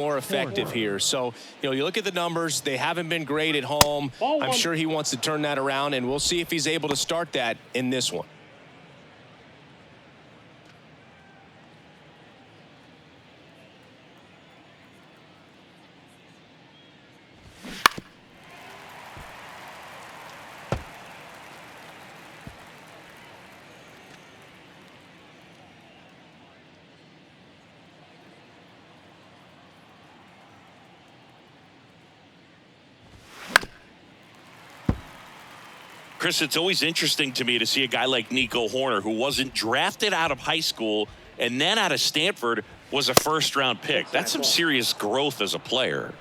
more effective here. So, you look at the numbers. They haven't been great at home. I'm sure he wants to turn that around, and we'll see if he's able to start that in this one. Chris, it's always interesting to me to see a guy like Nico Hoerner, who wasn't drafted out of high school and then out of Stanford was a first-round pick. That's some serious growth as a player.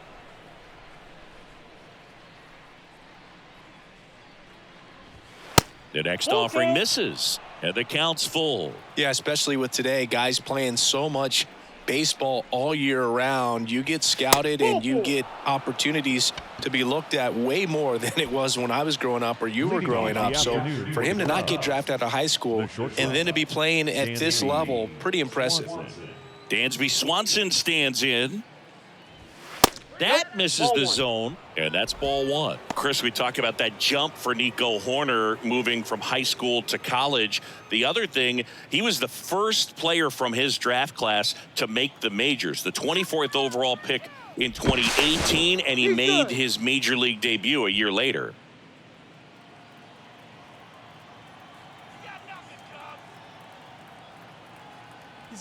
The next offering misses, and the count's full. Yeah, especially with today, guys playing so much baseball all year round. You get scouted and you get opportunities to be looked at way more than it was when I was growing up or you were growing up. So for him to not get drafted out of high school and then to be playing at this level, pretty impressive. Dansby Swanson stands in. That misses the zone, and that's ball one. Chris, we talk about that jump for Nico Hoerner moving from high school to college. The other thing, he was the first player from his draft class to make the majors, the 24th overall pick in 2018, and he made his major league debut a year later.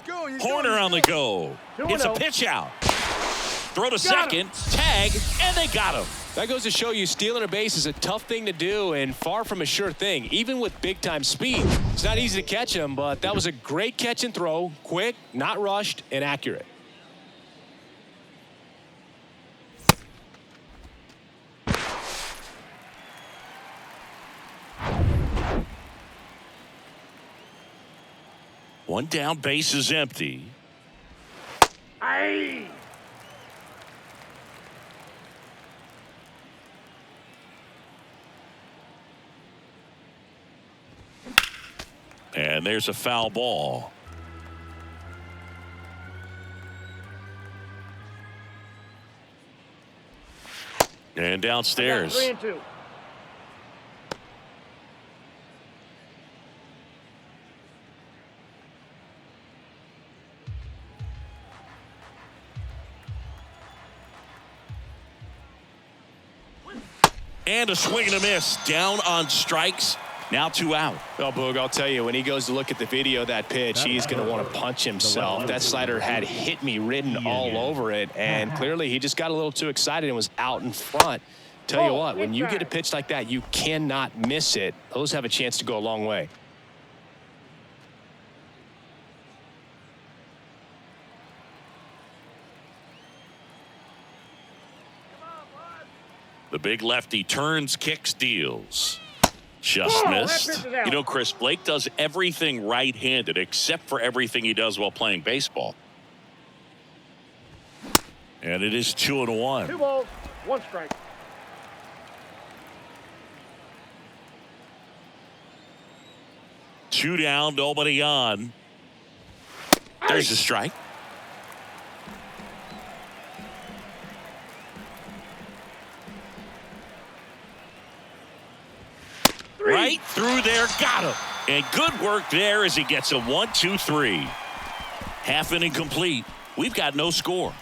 Hoerner on the go. It's a pitch out. Throw to second, tag, and they got him. That goes to show you stealing a base is a tough thing to do and far from a sure thing, even with big-time speed. It's not easy to catch him, but that was a great catch and throw, quick, not rushed, and accurate. One down, base is empty. Aye. And there's a foul ball. And downstairs. 3-2. And a swing and a miss. Down on strikes. Now 2 out. Well, Boog, I'll tell you, when he goes to look at the video of that pitch, he's going to want to punch himself. That slider had hit me written all over it, and clearly he just got a little too excited and was out in front. Tell you what, when you get a pitch like that, you cannot miss it. Those have a chance to go a long way. The big lefty turns, kicks, deals. Just missed. You know, Chris, Blake does everything right-handed except for everything he does while playing baseball. And it is 2-1. 2 balls, 1 strike. Two down, nobody on. There's a strike. Right through there, got him. And good work there as he gets a 1-2-3. Half inning complete. We've got no score.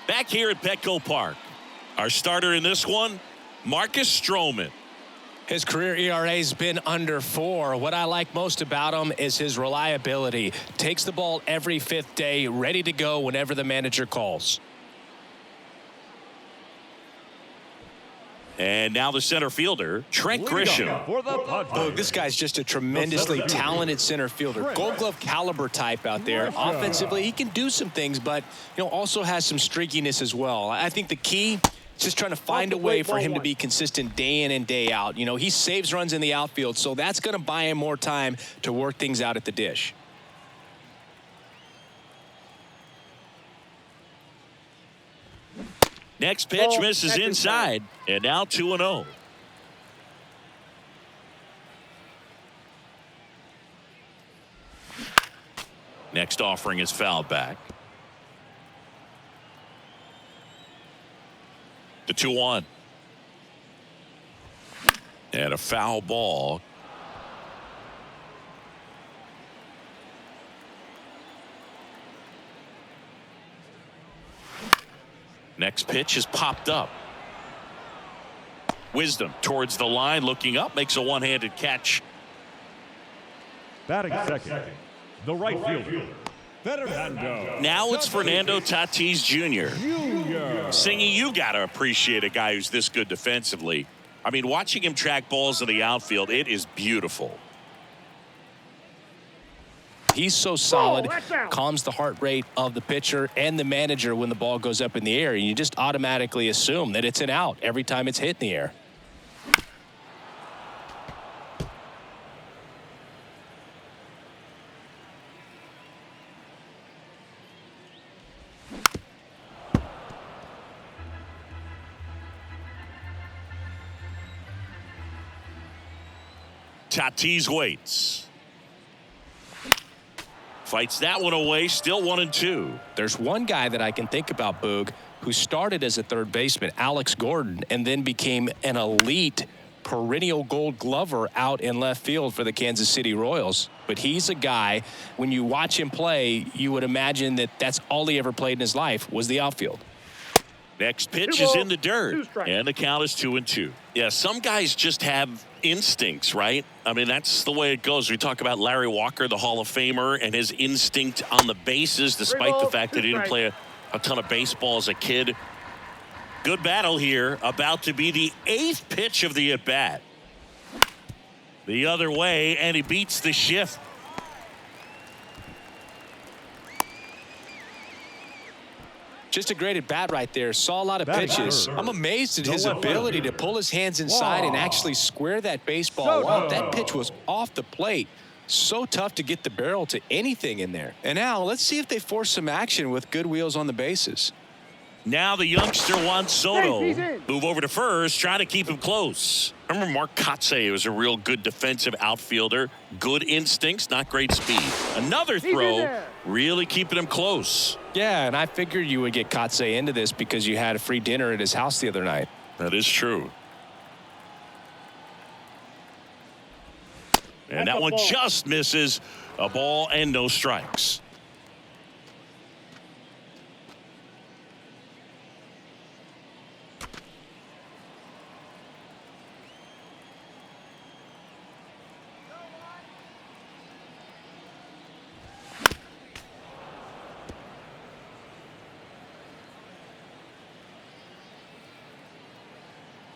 Back here at Petco Park. Our starter in this one, Marcus Stroman. His career ERA has been under 4. What I like most about him is his reliability. Takes the ball every 5th day, ready to go whenever the manager calls. And now the center fielder, Trent Grisham. Oh, this guy's just a tremendously talented center fielder. Gold Glove caliber type out there. Offensively, he can do some things, but also has some streakiness as well. I think the key is just trying to find a way for him to be consistent day in and day out. He saves runs in the outfield, so that's going to buy him more time to work things out at the dish. Next pitch misses inside, and now 2-0. Next offering is fouled back. The 2-1. And a foul ball. Next pitch is popped up. Wisdom towards the line, looking up, makes a one-handed catch. Batting second, the right fielder, Fernando. Now it's Fernando Tatis Jr. Singy, you got to appreciate a guy who's this good defensively. I mean, watching him track balls in the outfield, it is beautiful. He's so solid, calms the heart rate of the pitcher and the manager when the ball goes up in the air. And you just automatically assume that it's an out every time it's hit in the air. Tatis waits. Fights that one away, still 1-2. There's one guy that I can think about, Boog, who started as a third baseman, Alex Gordon, and then became an elite perennial gold glover out in left field for the Kansas City Royals. But he's a guy, when you watch him play, you would imagine that that's all he ever played in his life was the outfield. Next pitch is in the dirt, and the count is 2-2. Yeah, some guys just have instincts, right? I mean, that's the way it goes. We talk about Larry Walker, the Hall of Famer, and his instinct on the bases, despite the fact that he didn't play a ton of baseball as a kid. Good battle here, about to be the 8th pitch of the at-bat. The other way, and he beats the shift. Just a great at-bat right there. Saw a lot of pitches. I'm amazed at his ability to pull his hands inside and actually square that baseball up. That pitch was off the plate. So tough to get the barrel to anything in there. And now let's see if they force some action with good wheels on the bases. Now the youngster Juan Soto move over to first, trying to keep him close. I remember Mark Kotsay was a real good defensive outfielder. Good instincts, not great speed. Another throw, really keeping him close. Yeah, and I figured you would get Kotsay into this because you had a free dinner at his house the other night. That is true. And that one just misses. A ball and no strikes.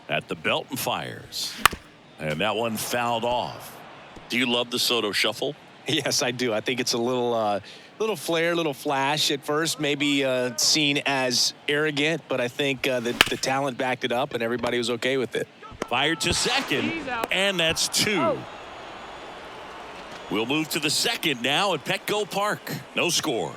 At the belt and fires. And that one fouled off. Do you love the Soto shuffle? Yes, I do. I think it's a little flair, little flash at first, maybe seen as arrogant, but I think the talent backed it up and everybody was okay with it. Fired to second, and that's 2. We'll move to the second now at Petco Park. No score.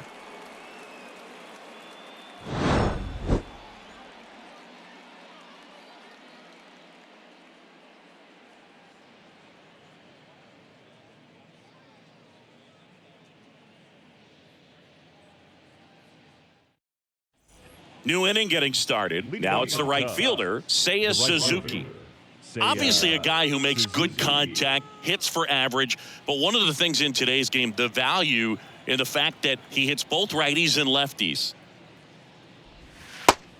New inning getting started. Now it's the right fielder, Seiya Suzuki. Obviously a guy who makes good contact, hits for average, but one of the things in today's game, the value in the fact that he hits both righties and lefties.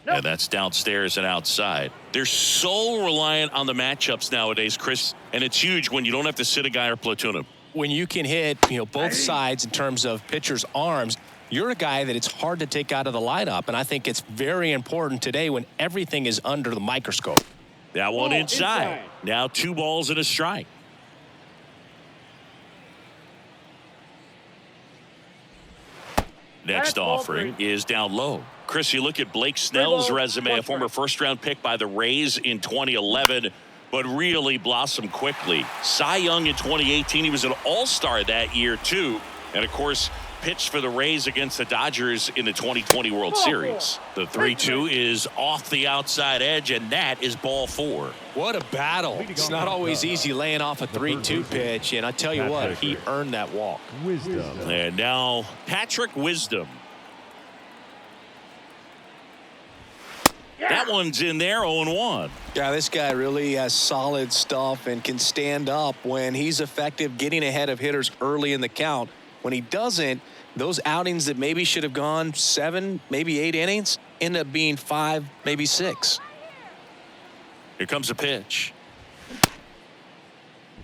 And that's downstairs and outside. They're so reliant on the matchups nowadays, Chris, and it's huge when you don't have to sit a guy or platoon him. When you can hit, both sides in terms of pitchers' arms, you're a guy that it's hard to take out of the lineup, and I think it's very important today when everything is under the microscope. That one inside. Now 2 balls and a strike. Next offering is down low. Chris, you look at Blake Snell's resume, a former first-round pick by the Rays in 2011, but really blossomed quickly. Cy Young in 2018, he was an all-star that year, too. And, of course, pitched for the Rays against the Dodgers in the 2020 World Series. The 3-2 is off the outside edge, and that is ball 4. What a battle. It's not always easy laying off a 3-2 pitch, and I tell you what, he earned that walk. Wisdom. And now Patrick Wisdom. That one's in there, 0-1. Yeah, this guy really has solid stuff and can stand up when he's effective getting ahead of hitters early in the count. When he doesn't, those outings that maybe should have gone 7, maybe 8 innings end up being 5, maybe 6. Here comes a pitch.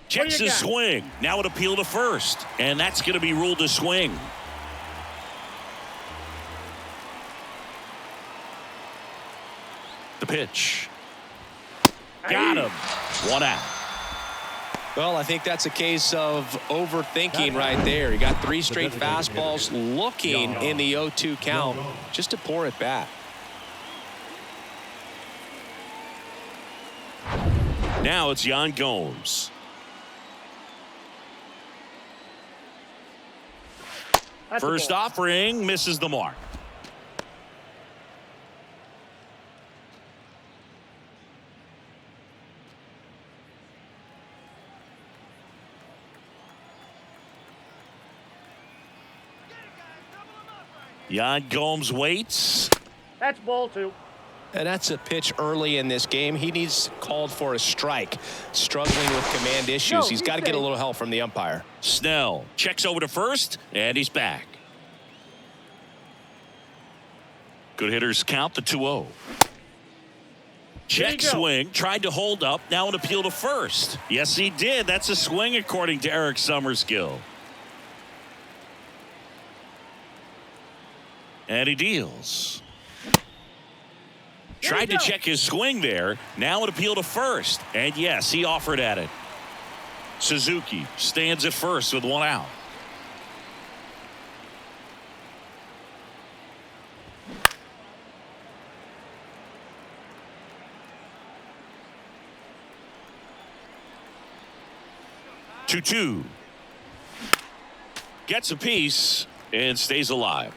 Checks his swing. Now it appeal to first, and that's going to be ruled a swing. The pitch. Got him. 1 out. Well, I think that's a case of overthinking right there. He got 3 straight fastballs looking in the 0-2 count just to pour it back. Now it's Yan Gomes. First offering misses the mark. Yan Gomes waits. That's ball 2. And that's a pitch early in this game. He needs called for a strike. Struggling with command issues. He's got to get a little help from the umpire. Snell checks over to first, and he's back. Good hitters count the 2-0. Check swing, tried to hold up, now an appeal to first. Yes, he did. That's a swing according to Eric Summerskill. And he deals. Tried to check his swing there. Now an appeal to first. And yes, he offered at it. Suzuki stands at first with 1 out. Two. Gets a piece and stays alive.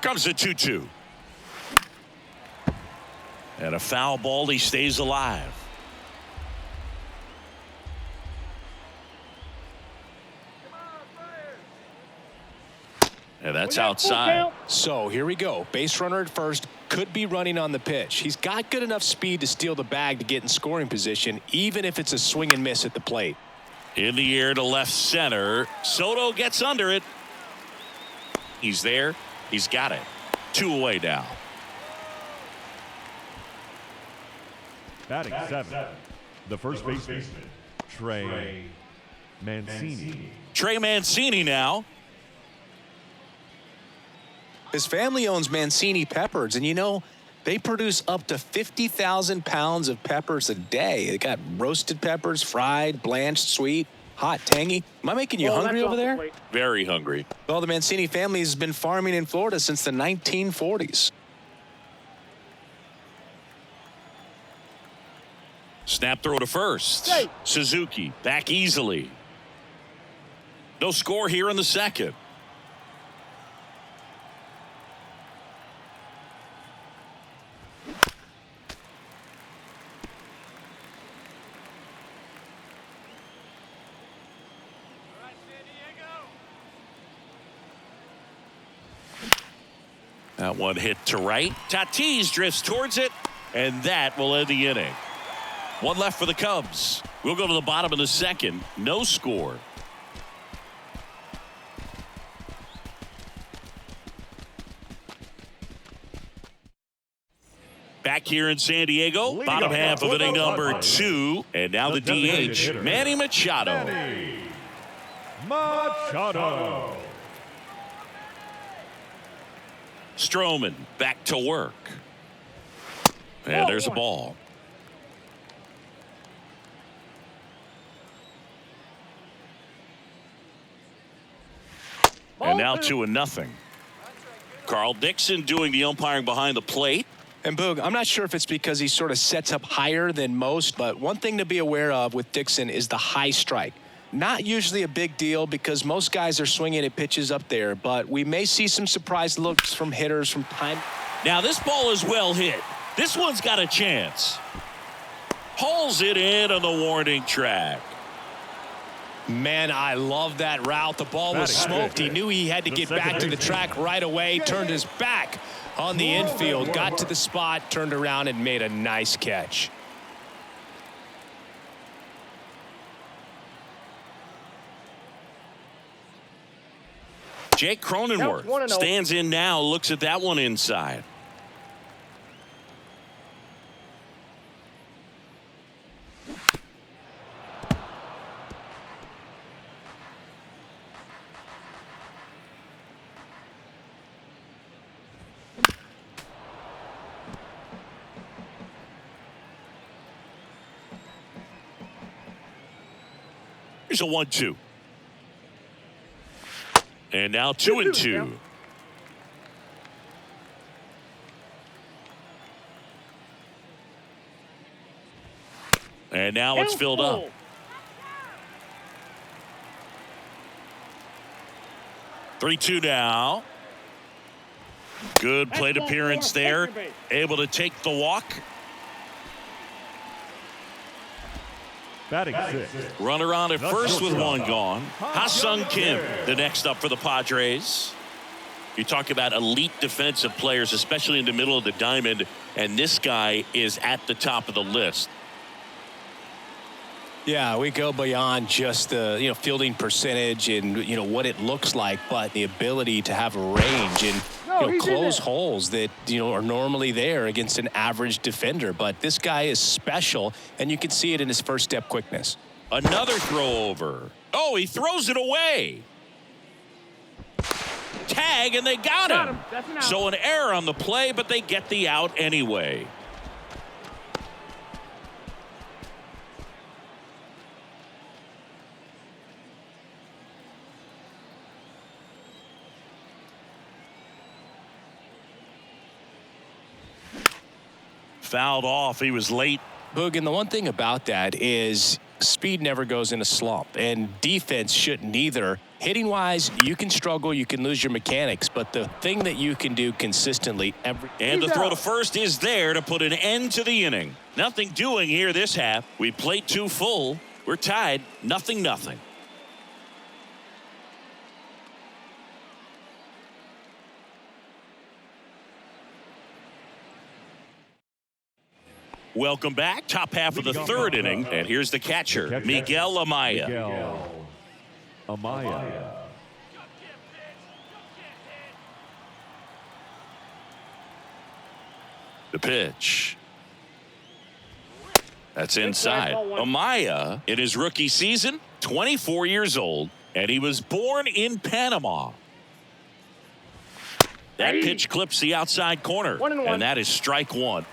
Comes the 2-2. And a foul ball. He stays alive. And that's outside. So here we go. Base runner at first. Could be running on the pitch. He's got good enough speed to steal the bag to get in scoring position, even if it's a swing and miss at the plate. In the air to left center. Soto gets under it. He's there. He's got it. 2 away now. Batting 7. The first baseman, Trey Mancini. Trey Mancini now. His family owns Mancini Peppers, and you know, they produce up to 50,000 pounds of peppers a day. They got roasted peppers, fried, blanched, sweet, hot, tangy. Am I making you hungry over there? Very hungry. Well, the Mancini family has been farming in Florida since the 1940s. Snap throw to first. Suzuki back easily. No score here in the second. That one hit to right. Tatis drifts towards it, and that will end the inning. 1 left for the Cubs. We'll go to the bottom of the second. No score. Back here in San Diego, bottom half of inning number 2. And now the DH, Manny Machado. Machado. Stroman back to work. And there's a ball. And now 2-0. Carl Dixon doing the umpiring behind the plate. And Boog, I'm not sure if it's because he sort of sets up higher than most, but one thing to be aware of with Dixon is the high strike. not usually a big deal because most guys are swinging at pitches up there, but we may see some surprise looks from hitters from time. Now this ball is well hit. This one's got a chance. Hauls it in on the warning track. Man, I love that route. The ball was smoked. He knew he had to get back to the track right away. Turned his back on the infield. Got to the spot, turned around, and made a nice catch. Jake Cronenworth stands in now, looks at that one inside. Here's a 1-2. And now 2-2. And now it's filled up. Three-2 now. Good plate appearance there. Able to take the walk. Batting sixth. Runner on at first with one gone. Ha-Sung Kim, the next up for the Padres. You talk about elite defensive players, especially in the middle of the diamond, and this guy is at the top of the list. Yeah, we go beyond just the fielding percentage and what it looks like, but the ability to have a range and close holes that are normally there against an average defender. But this guy is special, and you can see it in his first step quickness. Another throw over. Oh, he throws it away. Tag, and they got him. So an error on the play, but they get the out anyway. Fouled off. He was late. Boog, and the one thing about that is speed never goes in a slump, and defense shouldn't either. Hitting wise, you can struggle, you can lose your mechanics, but the thing that you can do consistently and the throw to first is there to put an end to the inning. Nothing doing here this half. We played 2 full. We're tied 0-0. Welcome back. Top half of the third inning. And here's the catcher, Miguel Amaya. The pitch. That's inside. Amaya, in his rookie season, 24 years old, and he was born in Panama. That pitch clips the outside corner, and that is strike one.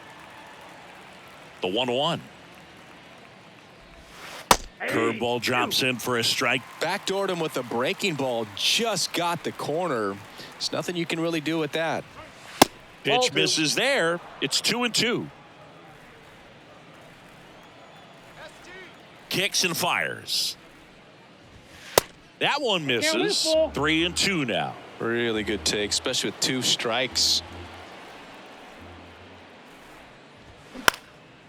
The 1-1. Curveball drops in for a strike. Backdoored him with a breaking ball. Just got the corner. There's nothing you can really do with that. Pitch misses there. It's 2-2. Kicks and fires. That one misses. 3-2 now. Really good take, especially with 2 strikes.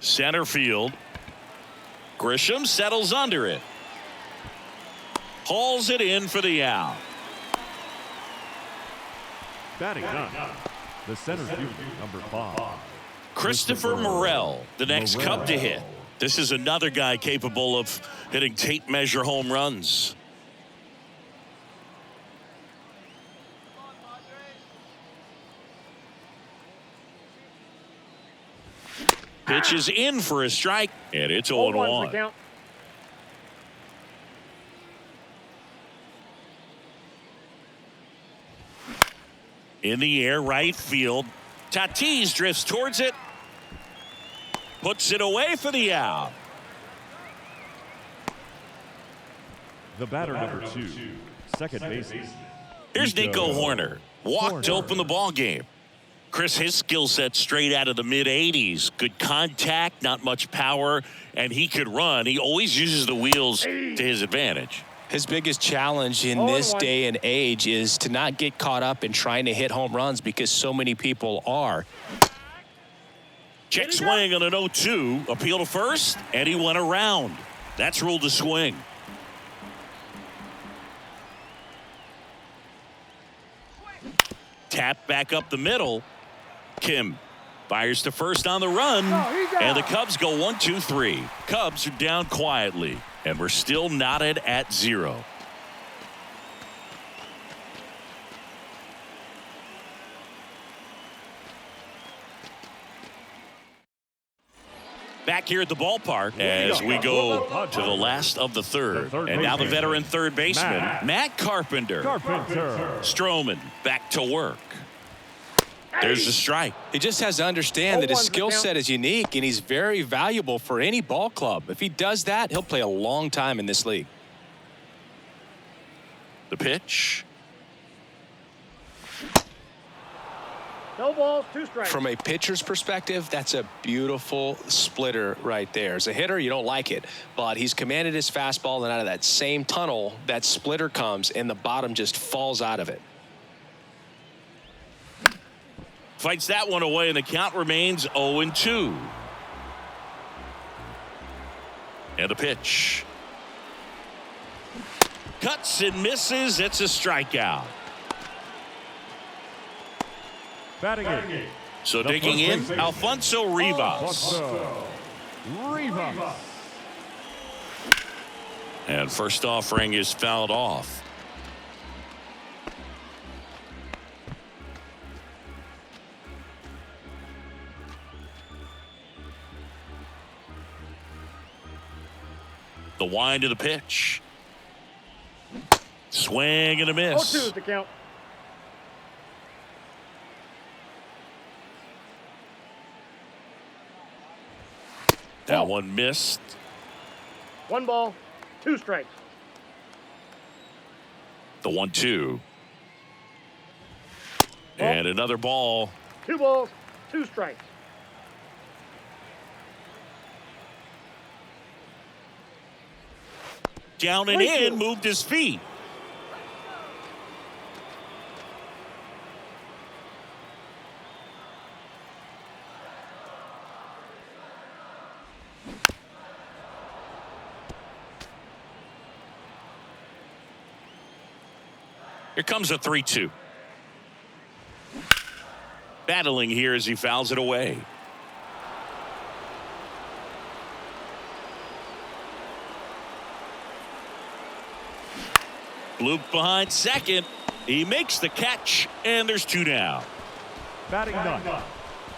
Center field. Grisham settles under it. Hauls it in for the out. Batting ninth, the center fielder, number 5. Christopher Morel, the next Cub to hit. This is another guy capable of hitting tape measure home runs. Pitches in for a strike, and it's 0-1. In the air, right field. Tatis drifts towards it. Puts it away for the out. The batter, number 2, second baseman. Here's Nico Hoerner. Walked to open the ball game. Chris, his skill set straight out of the mid-'80s. Good contact, not much power, and he could run. He always uses the wheels to his advantage. His biggest challenge in this day and age is to not get caught up in trying to hit home runs because so many people are. Check swing on an 0-2. Appeal to first, and he went around. That's ruled a swing. Tap back up the middle. Kim fires to first on the run, and the Cubs go 1-2-3. Cubs are down quietly, and we're still knotted at 0. Back here at the ballpark as we go to the last of the third. And now the veteran third baseman, Matt Carpenter. Stroman back to work. There's the strike. He just has to understand that his skill set is unique, and he's very valuable for any ball club. If he does that, he'll play a long time in this league. The pitch. No balls, 2 strikes. From a pitcher's perspective, that's a beautiful splitter right there. As a hitter, you don't like it, but he's commanded his fastball, and out of that same tunnel, that splitter comes, and the bottom just falls out of it. Fights that one away, and the count remains 0-2. And a pitch. Cuts and misses. It's a strikeout. Batting in. So digging in, Alfonso Rivas. And first offering is fouled off. The wind of the pitch. Swing and a miss. 0-2 is the count. That one missed. 1 ball, 2 strikes. The 1-2. And another ball. 2 balls, 2 strikes. Down and in, moved his feet. Here comes a 3-2. Battling here as he fouls it away. Luke behind second. He makes the catch, and there's 2 down. Batting ninth.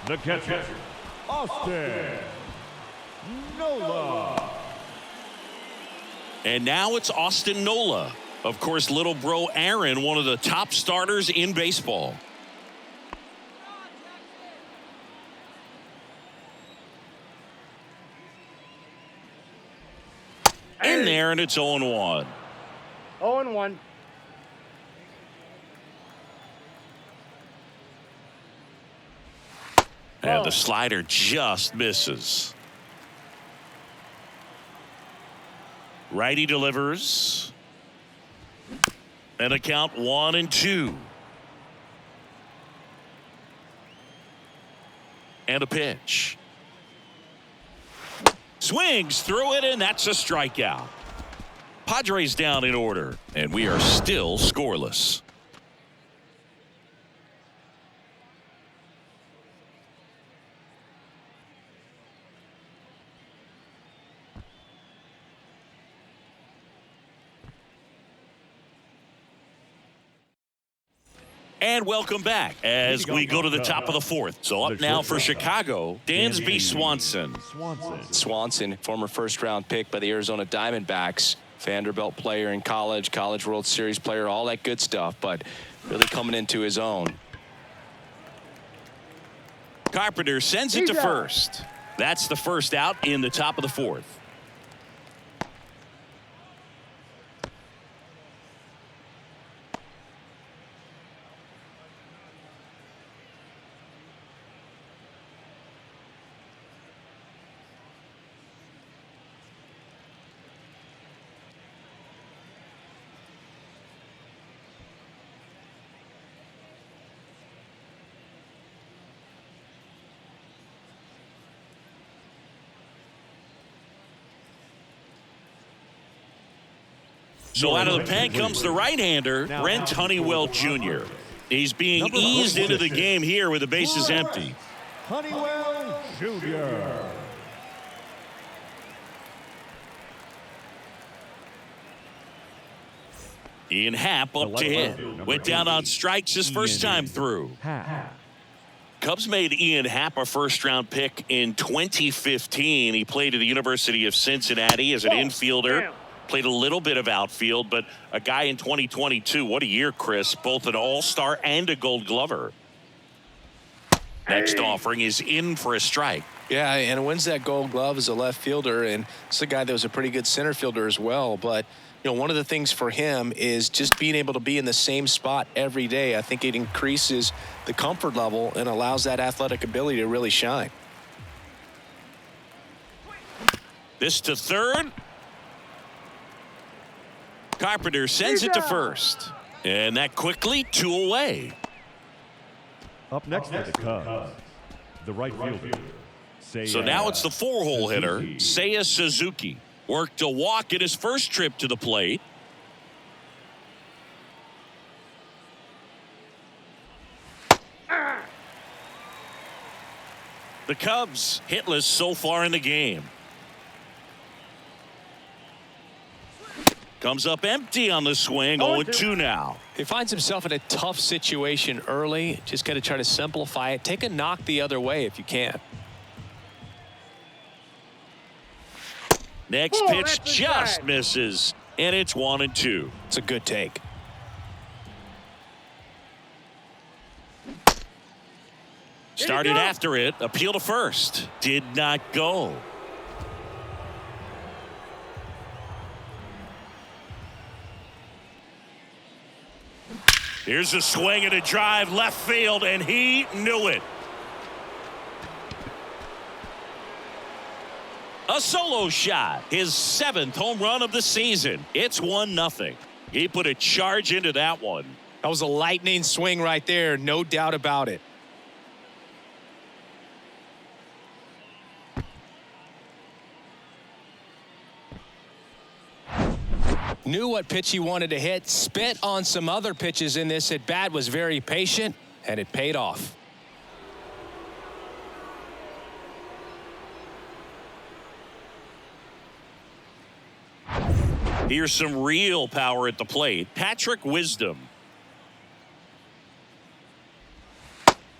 The catcher, Austin Nola. And now it's Austin Nola. Of course, little bro Aaron, one of the top starters in baseball. In there, and it's 0-1. 0-1. And the slider just misses. Righty delivers. And a count 1-2. And a pitch. Swings through it, and that's a strikeout. Padres down in order, and we are still scoreless. And welcome back as we go to the top of the fourth. So up now for Chicago, Dansby Swanson. Swanson, former first-round pick by the Arizona Diamondbacks. Vanderbilt player in college, College World Series player, all that good stuff, but really coming into his own. Carpenter sends it to first. That's the first out in the top of the fourth. So out of the pen comes the right-hander, Brent Honeywell Jr. He's being eased into the game here with the bases empty. Honeywell Jr. Ian Happ up to hit. Went down on strikes his first time through. Cubs made Ian Happ a first-round pick in 2015. He played at the University of Cincinnati as an infielder. Played a little bit of outfield, but a guy in 2022. What a year, Chris. Both an all-star and a gold glover. Next offering is in for a strike. Yeah, and wins that gold glove as a left fielder, and it's a guy that was a pretty good center fielder as well. But, you know, one of the things for him is just being able to be in the same spot every day. I think it increases the comfort level and allows that athletic ability to really shine. This to third. Carpenter sends it to first. And that quickly, 2 away. Up next for the Cubs, the right fielder. So now it's the 4-hole hitter, Seiya Suzuki. Worked a walk at his first trip to the plate. The Cubs hitless so far in the game. Comes up empty on the swing. 0-2 now. He finds himself in a tough situation early. Just got to try to simplify it. Take a knock the other way if you can. Next pitch just misses, and it's 1-2. It's a good take. Started after it. Appeal to first. Did not go. Here's a swing and a drive left field, and he knew it. A solo shot, his 7th home run of the season. It's 1-0. He put a charge into that one. That was a lightning swing right there, no doubt about it. Knew what pitch he wanted to hit, spit on some other pitches in this at bat, was very patient, and it paid off. Here's some real power at the plate. Patrick Wisdom.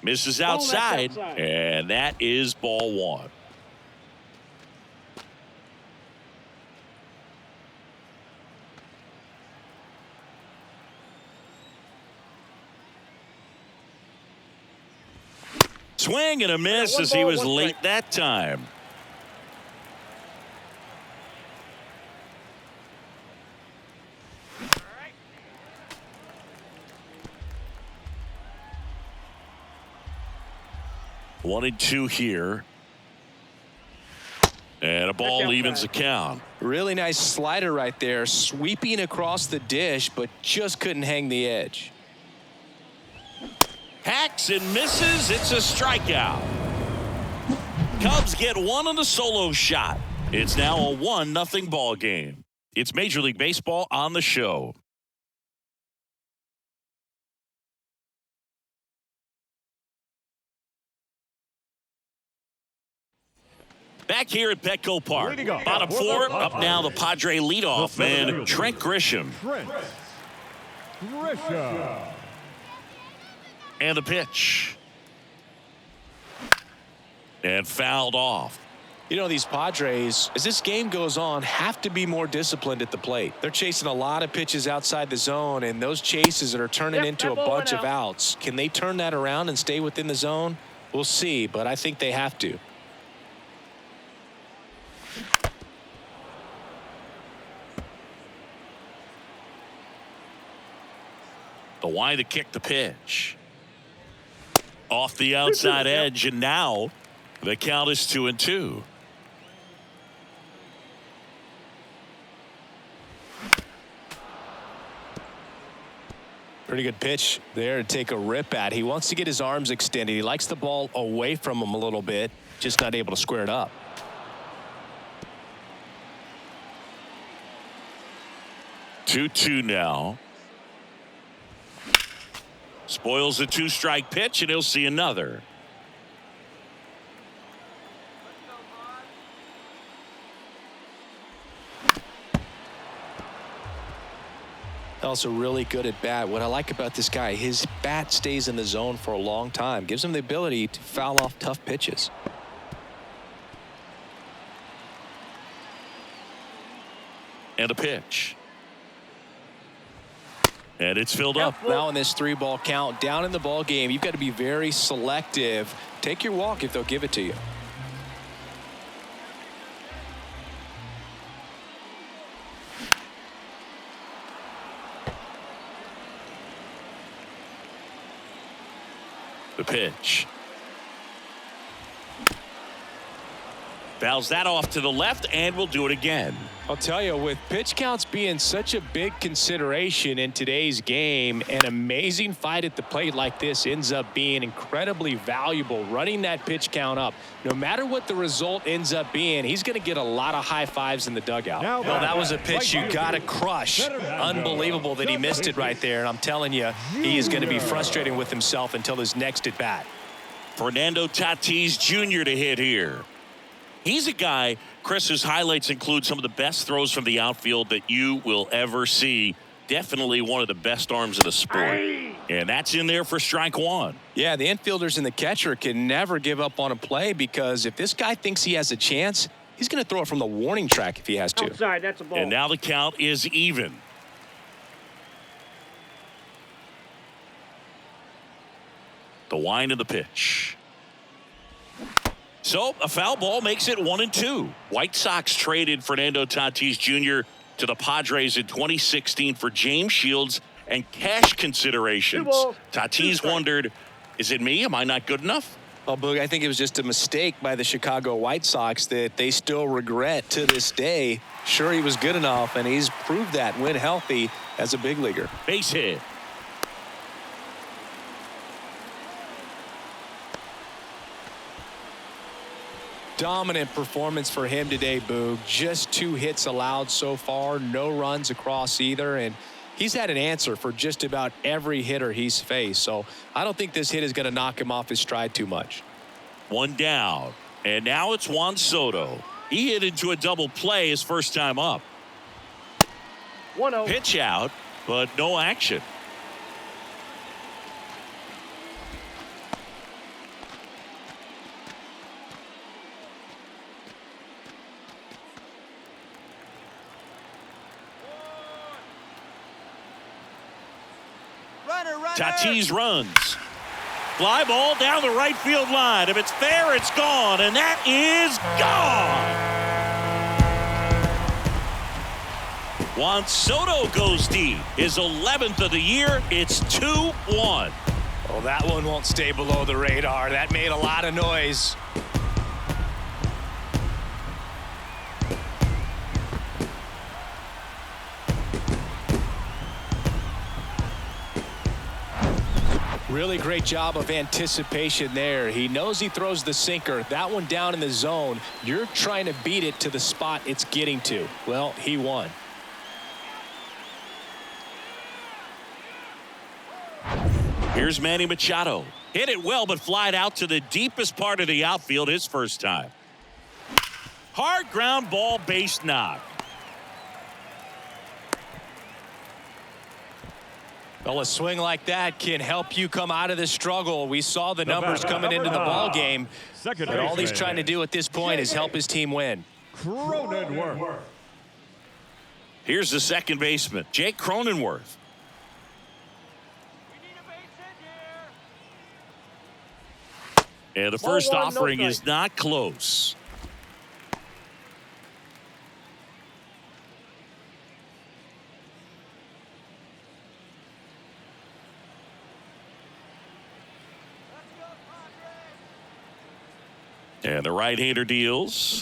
Misses outside, and that is ball 1. Swing and a miss as he was late that time. One and 2 here. And a ball evens the count. Really nice slider right there, sweeping across the dish, but just couldn't hang the edge. Hacks and misses. It's a strikeout. Cubs get one on the solo shot. It's now a 1-0 ball game. It's Major League Baseball on the show. Back here at Petco Park. Bottom 4, up now the Padre leadoff man, Trent Grisham. And the pitch. And fouled off. You know, these Padres, as this game goes on, have to be more disciplined at the plate. They're chasing a lot of pitches outside the zone, and those chases that are turning into a bunch of outs, can they turn that around and stay within the zone? We'll see, but I think they have to. The wide to kick the pitch. Off the outside edge, and now the count is 2-2. Pretty good pitch there to take a rip at. He wants to get his arms extended. He likes the ball away from him a little bit, just not able to square it up. 2-2 now. Spoils the 2-strike pitch, and he'll see another. Also really good at bat. What I like about this guy, his bat stays in the zone for a long time. Gives him the ability to foul off tough pitches. And a pitch. And it's filled up. Now in this 3-ball count, down in the ball game, you've got to be very selective. Take your walk if they'll give it to you. The pitch. Fouls that off to the left, and we'll do it again. I'll tell you, with pitch counts being such a big consideration in today's game, an amazing fight at the plate like this ends up being incredibly valuable. Running that pitch count up, no matter what the result ends up being, he's going to get a lot of high fives in the dugout. Well, that was a pitch you got to crush. Unbelievable that he missed it right there. And I'm telling you, he is going to be frustrating with himself until his next at bat. Fernando Tatis Jr. to hit here. He's a guy, Chris, whose highlights include some of the best throws from the outfield that you will ever see. Definitely one of the best arms of the sport. And that's in there for strike one. Yeah, the infielders and the catcher can never give up on a play, because if this guy thinks he has a chance, he's going to throw it from the warning track if he has to. Outside, that's a ball. And now the count is even. The wind of the pitch. So a foul ball makes it 1-2. White Sox traded Fernando Tatis Jr. to the Padres in 2016 for James Shields and cash considerations. Tatis wondered, is it me? Am I not good enough? Well, Boog, I think it was just a mistake by the Chicago White Sox that they still regret to this day. Sure, he was good enough, and he's proved that when healthy as a big leaguer. Base hit. Dominant performance for him today, Boog. Just 2 hits allowed so far, no runs across either, and he's had an answer for just about every hitter he's faced. So I don't think this hit is going to knock him off his stride too much. 1 down, and now it's Juan Soto. He hit into a double play his first time up. 1-0. Pitch out, but no action. Tatis runs. Fly ball down the right field line. If it's fair, it's gone, and that is gone. Juan Soto goes deep. His 11th of the year. It's 2-1. Oh, that one won't stay below the radar. That made a lot of noise. Really great job of anticipation there. He knows he throws the sinker. That one down in the zone. You're trying to beat it to the spot it's getting to. Well, he won. Here's Manny Machado. Hit it well, but flied out to the deepest part of the outfield his first time. Hard ground ball, base knock. Well, a swing like that can help you come out of the struggle. We saw the numbers coming into the ball game. And all he's trying to do at this point is help his team win. Cronenworth. Here's the second baseman, Jake Cronenworth. And the first offering is not close. And the right-hander deals.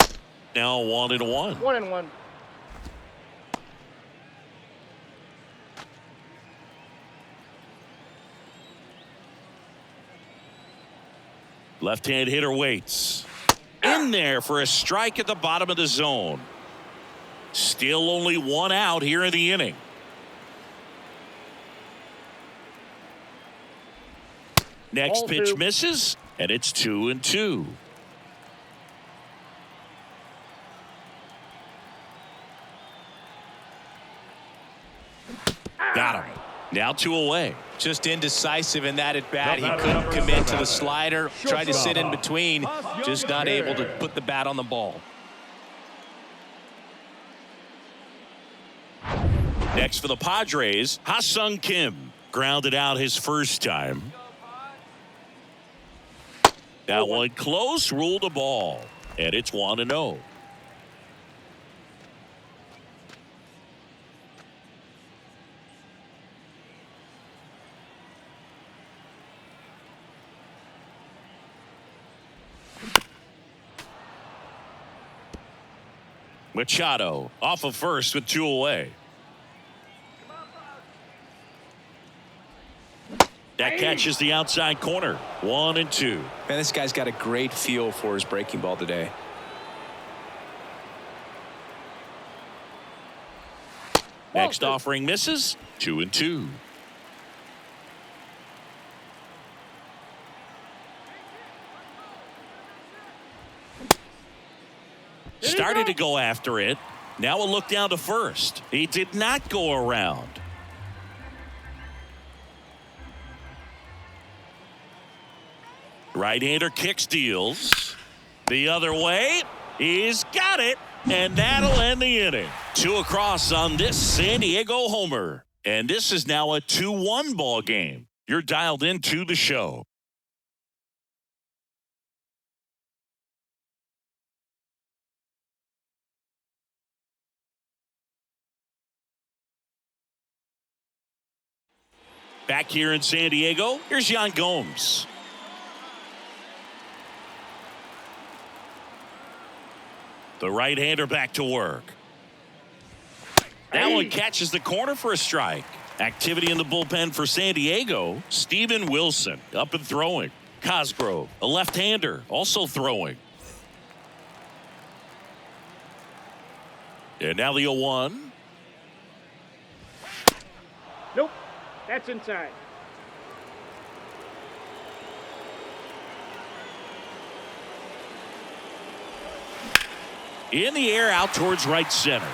Now 1-1. 1-1. Left-hand hitter waits. In there for a strike at the bottom of the zone. Still only 1 out here in the inning. Next Ball pitch 2. misses, and it's 2-2. Got him. Now 2 away. Just indecisive in that at bat. He couldn't commit to the slider. Tried to sit in between. Just not able to put the bat on the ball. Next for the Padres, Ha-Sung Kim. Grounded out his first time. That one close, ruled a ball. And it's 1-0. Machado off of first with 2 away. That catches the outside corner. 1-2. Man, this guy's got a great feel for his breaking ball today. Next offering misses. 2-2. Started to go after it. Now a look down to first. He did not go around. Right-hander kicks, deals. The other way. He's got it. And that'll end the inning. 2 across on this San Diego homer. And this is now a 2-1 ball game. You're dialed into the show. Back here in San Diego, here's Yan Gomes. The right-hander back to work. That one catches the corner for a strike. Activity in the bullpen for San Diego. Steven Wilson up and throwing. Cosgrove, a left-hander, also throwing. And now the 0-1. Nope. That's inside. In the air out towards right center.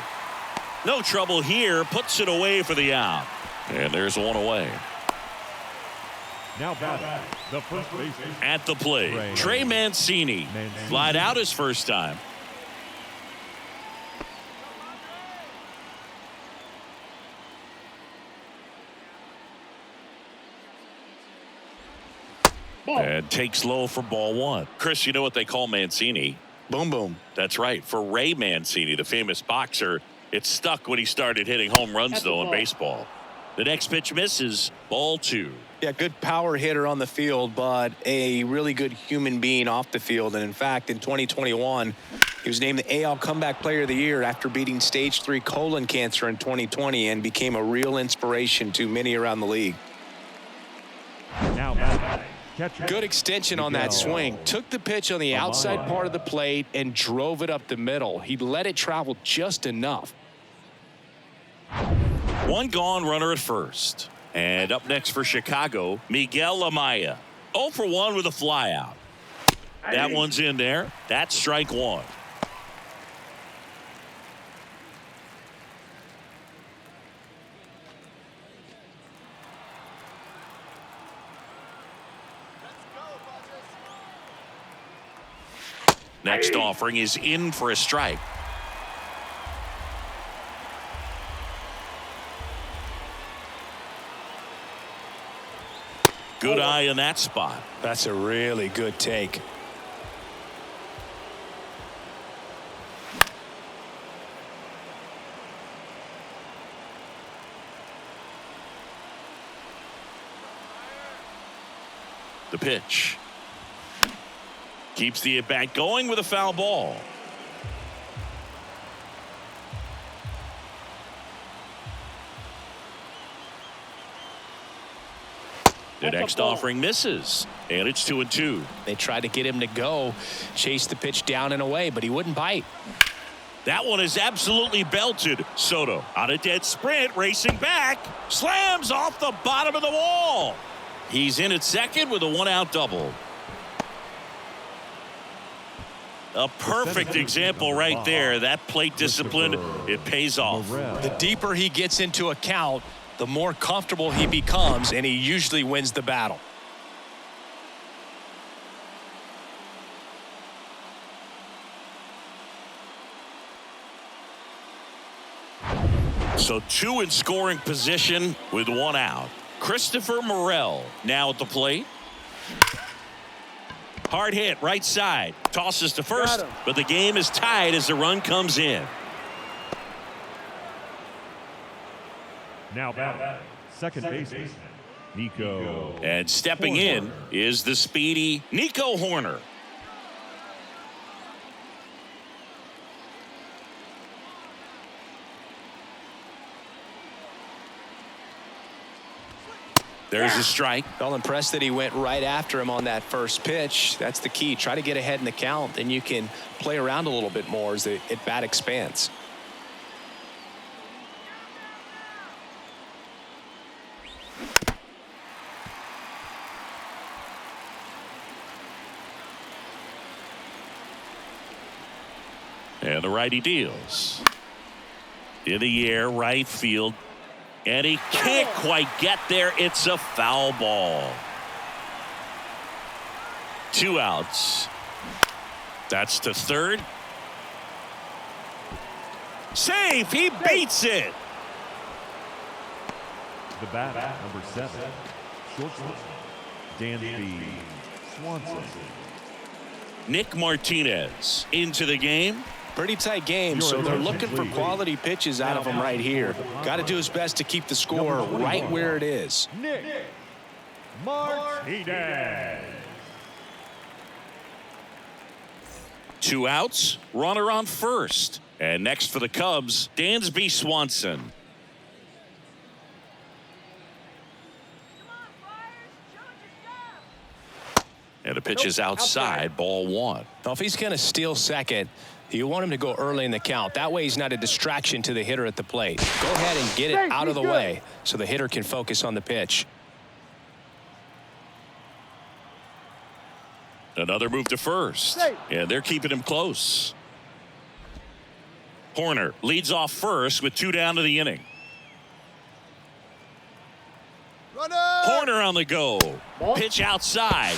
No trouble here. Puts it away for the out. And there's 1 away. Now batting, the first baseman. At the plate, Trey Mancini. Flied out his first time. And takes low for ball 1. Chris, you know what they call Mancini? Boom, boom. That's right. For Ray Mancini, the famous boxer, it stuck when he started hitting home runs, though, in baseball. The next pitch misses. Ball 2. Yeah, good power hitter on the field, but a really good human being off the field. And in fact, in 2021, he was named the AL Comeback Player of the Year after beating stage 3 colon cancer in 2020 and became a real inspiration to many around the league. Now batting, catcher. Good extension on that swing. Took the pitch on the outside part of the plate and drove it up the middle. He let it travel just enough. 1 gone, runner at first. And up next for Chicago, Miguel Amaya. 0 for 1 with a flyout. That one's in there. That's strike 1. Next offering is in for a strike. Good eye in that spot. That's a really good take. The pitch. Keeps the at-bat going with a foul ball. The next offering misses, and it's 2-2. They tried to get him to go, chase the pitch down and away, but he wouldn't bite. That one is absolutely belted. Soto on a dead sprint, racing back, slams off the bottom of the wall. He's in at second with a 1-out double. A perfect example right there. That plate discipline, it pays off. The deeper he gets into a count, the more comfortable he becomes, and he usually wins the battle. So 2 in scoring position with 1 out. Christopher Morel now at the plate. Hard hit right side. Tosses to first, but the game is tied as the run comes in. Now batting, second baseman, Nico. And stepping in is the speedy Nico Horner. There's a strike. Well, impressed that he went right after him on that first pitch. That's the key. Try to get ahead in the count, then you can play around a little bit more as the at-bat expands. And the righty deals. In the air, right field. And he can't quite get there. It's a foul ball. 2 outs. That's to third. Safe. He beats it. The batter, number 7, shortstop, Dansby Swanson. Nick Martinez into the game. Pretty tight game, so they're looking for quality pitches out of him right here. Got to do his best to keep the score right where it is. Nick Martinez. 2 outs. Runner on first. And next for the Cubs, Dansby Swanson. And the pitch is outside, ball 1. Now, if he's going to steal second, you want him to go early in the count. That way he's not a distraction to the hitter at the plate. Go ahead and get it out of the way so the hitter can focus on the pitch. Another move to first. And they're keeping him close. Horner leads off first with 2 down to the inning. Horner on the go. Pitch outside.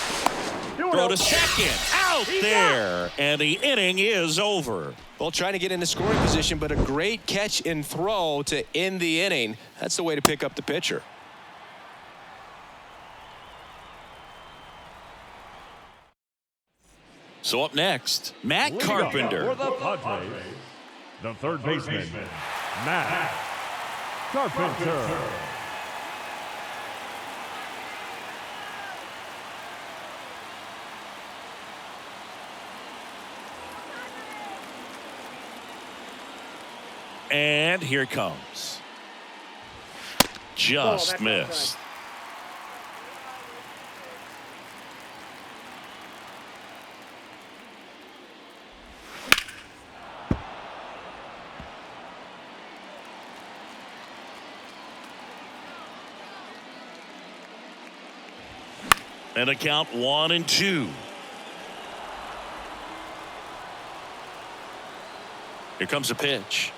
Throw to second. Out there. And the inning is over. Well, trying to get into scoring position, but a great catch and throw to end the inning. That's the way to pick up the pitcher. So up next, Matt Carpenter. For the Padres, the third baseman, Matt Carpenter. And here it comes. Just missed. And a count 1-2. Here comes a pitch.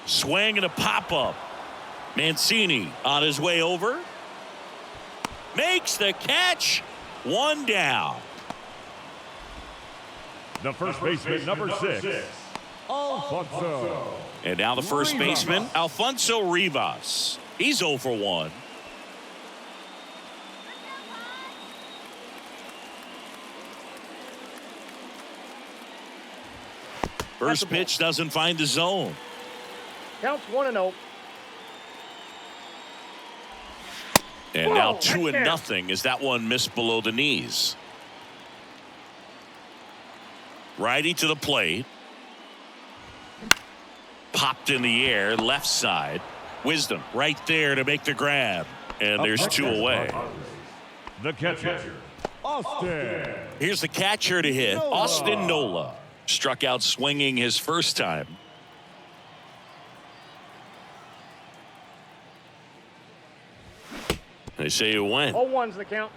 Swing and a pop-up. Mancini on his way over. Makes the catch. 1 down. The first baseman, number 6, Alfonso. And now the first baseman, Alfonso Rivas. He's 0 for 1. First pitch doesn't find the zone. Counts 1-0. And now 2-0 as that one missed below the knees. Righty to the plate. Popped in the air, left side. Wisdom right there to make the grab. And there's 2 away. The catcher, Austin. Here's the catcher to hit, Austin Nola. Struck out swinging his first time. They say you win. 0-1's the count.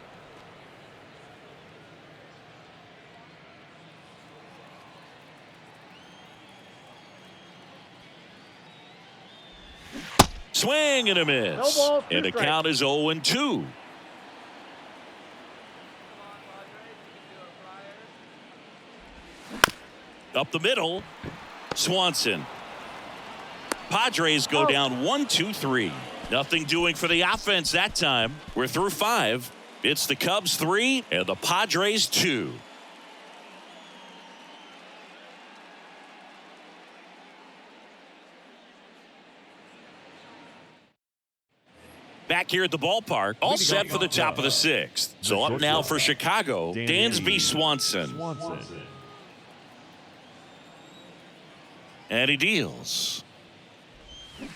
Swing and a miss. No ball, 2 and the strikes. count is 0-2. Up the middle. Swanson. Padres go down 1-2-3. Nothing doing for the offense that time. We're through 5. It's the Cubs 3 and the Padres 2. Back here at the ballpark, all set for the top of the 6th. So up now for Chicago, Dansby Swanson. And he deals.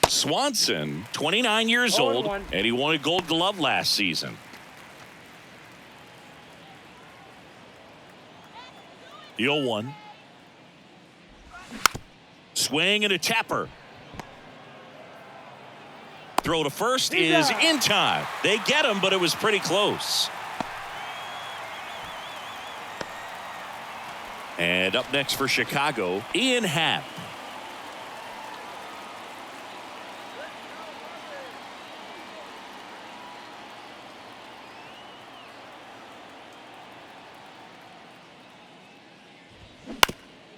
Swanson, 29 years old, and he won a Gold Glove last season. The 0-1. Swing and a tapper. Throw to first is in time. They get him, but it was pretty close. And up next for Chicago, Ian Happ.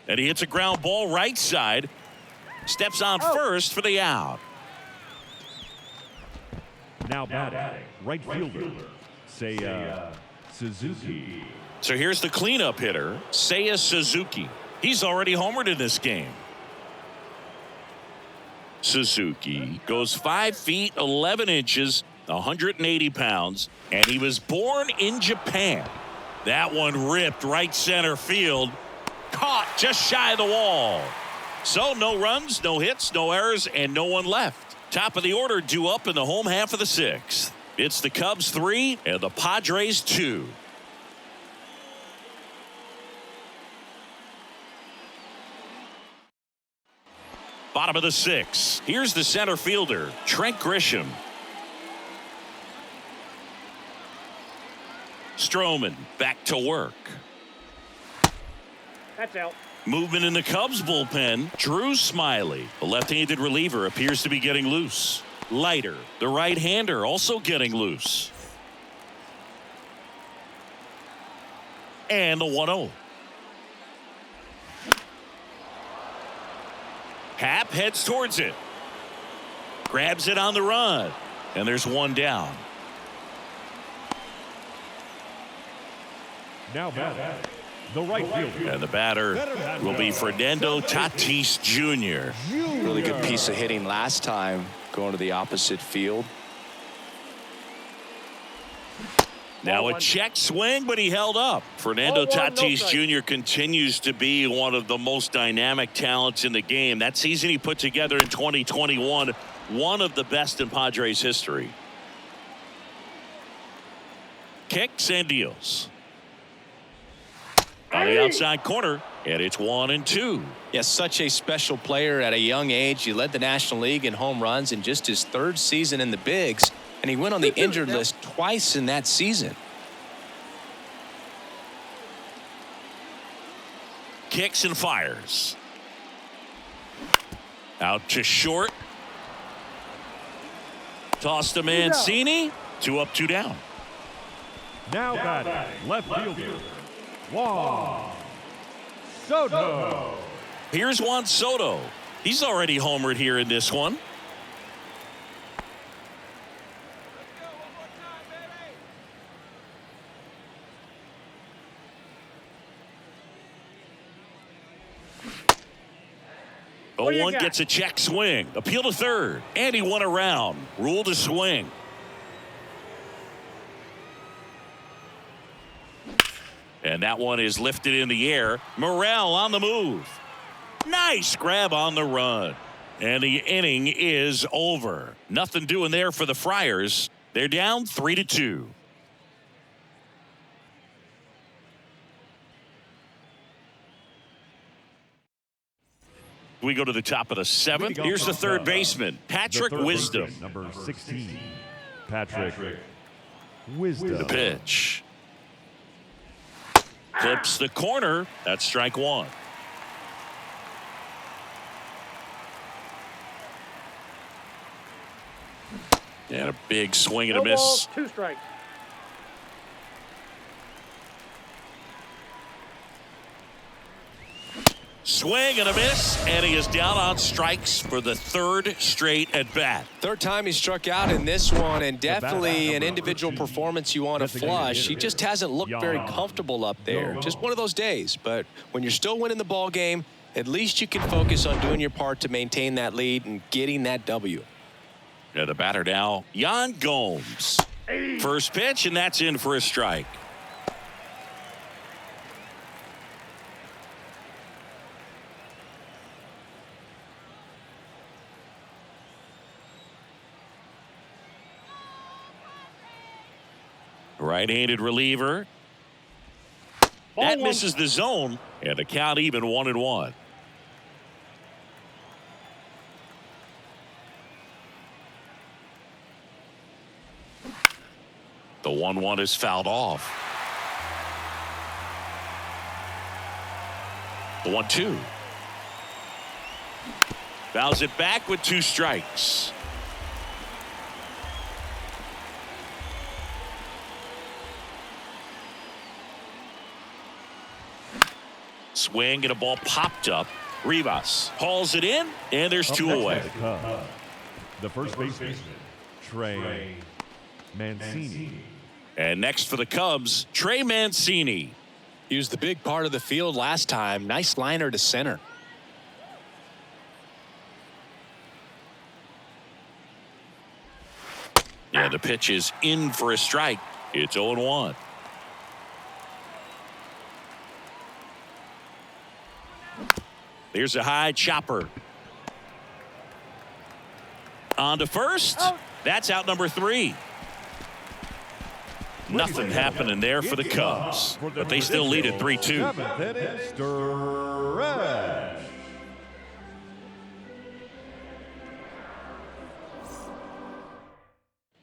And he hits a ground ball right side. Steps on first for the out. Now batting, right fielder, Seiya Suzuki. So here's the cleanup hitter, Seiya Suzuki. He's already homered in this game. Suzuki goes 5 feet 11 inches, 180 pounds, and he was born in Japan. That one ripped right center field, caught just shy of the wall. So no runs, no hits, no errors, and no one left. Top of the order due up in the home half of the 6th. It's the Cubs 3 and the Padres 2. Bottom of the 6th. Here's the center fielder, Trent Grisham. Stroman back to work. That's out. Movement in the Cubs bullpen. Drew Smiley, the left-handed reliever, appears to be getting loose. Leiter, the right-hander, also getting loose. And the 1-0. Happ heads towards it. Grabs it on the run. And there's one down. Now batting, the right fielder. And the batter will be Fernando Tatis Jr. Really good piece of hitting last time, going to the opposite field. Now a check swing, but he held up. Fernando Tatis Jr. continues to be one of the most dynamic talents in the game. That season he put together in 2021, one of the best in Padres history. Kicks and deals. On the outside corner, and it's 1-2. Yes, such a special player at a young age. He led the National League in home runs in just his 3rd season in the bigs, and he went on the injured list twice in that season. Kicks and fires. Out to short. Toss to Mancini. 2 up, 2 down. Now batting, left fielder, Juan Soto. Here's Juan Soto. He's already homered here in this one. One gets a check swing. Appeal to third. And he won around. Rule to swing. And that one is lifted in the air. Morel on the move. Nice grab on the run. And the inning is over. Nothing doing there for the Friars. They're down 3-2. We go to the top of the 7th. Here's the third baseman, Patrick Wisdom. Number 16, Patrick Wisdom. The pitch. Clips the corner. That's strike one. And a big swing and a No miss. balls, 2 strikes. Swing and a miss, and he is down on strikes for the 3rd straight at bat. 3rd time he struck out in this one, and definitely an individual performance you want to flush. He just hasn't looked very comfortable up there. Just one of those days. But when you're still winning the ball game, at least you can focus on doing your part to maintain that lead and getting that W. Yeah, the batter now, Yan Gomes. First pitch, and that's in for a strike. Right-handed reliever. That misses the zone, and the count even 1-1. The 1-1 is fouled off. The 1-2. Fouls it back with 2 strikes. Swing and a ball popped up. Rivas hauls it in, and there's 2 away. The first baseman, Trey Mancini. And next for the Cubs, Trey Mancini. He was the big part of the field last time. Nice liner to center. Yeah, the pitch is in for a strike. It's 0-1. There's a high chopper. On to first. That's out number 3. Nothing happening there for the Cubs, but they still lead at 3-2. 7th inning, stretch.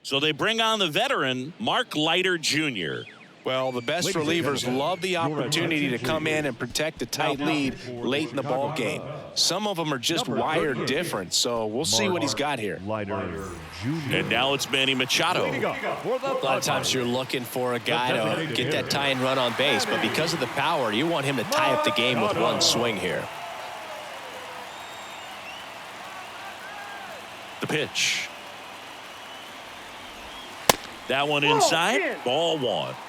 So they bring on the veteran, Mark Leiter Jr. Well, the best relievers love the opportunity to come in and protect a tight lead late in the ball game. Some of them are just wired different, so we'll see what he's got here. And now it's Manny Machado. A lot of times you're looking for a guy to get that tying run on base, but because of the power, you want him to tie up the game with one swing here. The pitch. That one inside, ball 1.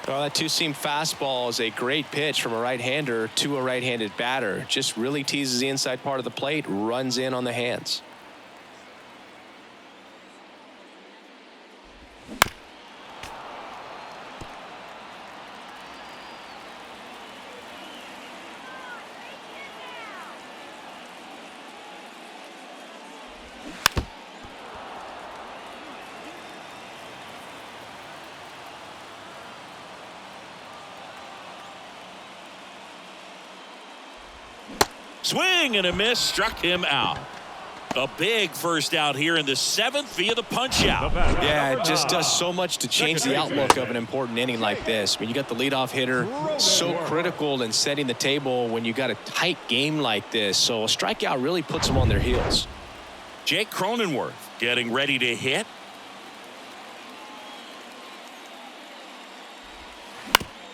Oh, that 2-seam fastball is a great pitch from a right-hander to a right-handed batter. Just really teases the inside part of the plate, runs in on the hands. Swing and a miss, struck him out. A big first out here in the 7th via the punch out. Yeah, it just does so much to change the outlook of an important inning like this. I mean, you got the leadoff hitter, so critical in setting the table when you got a tight game like this. So a strikeout really puts them on their heels. Jake Cronenworth getting ready to hit.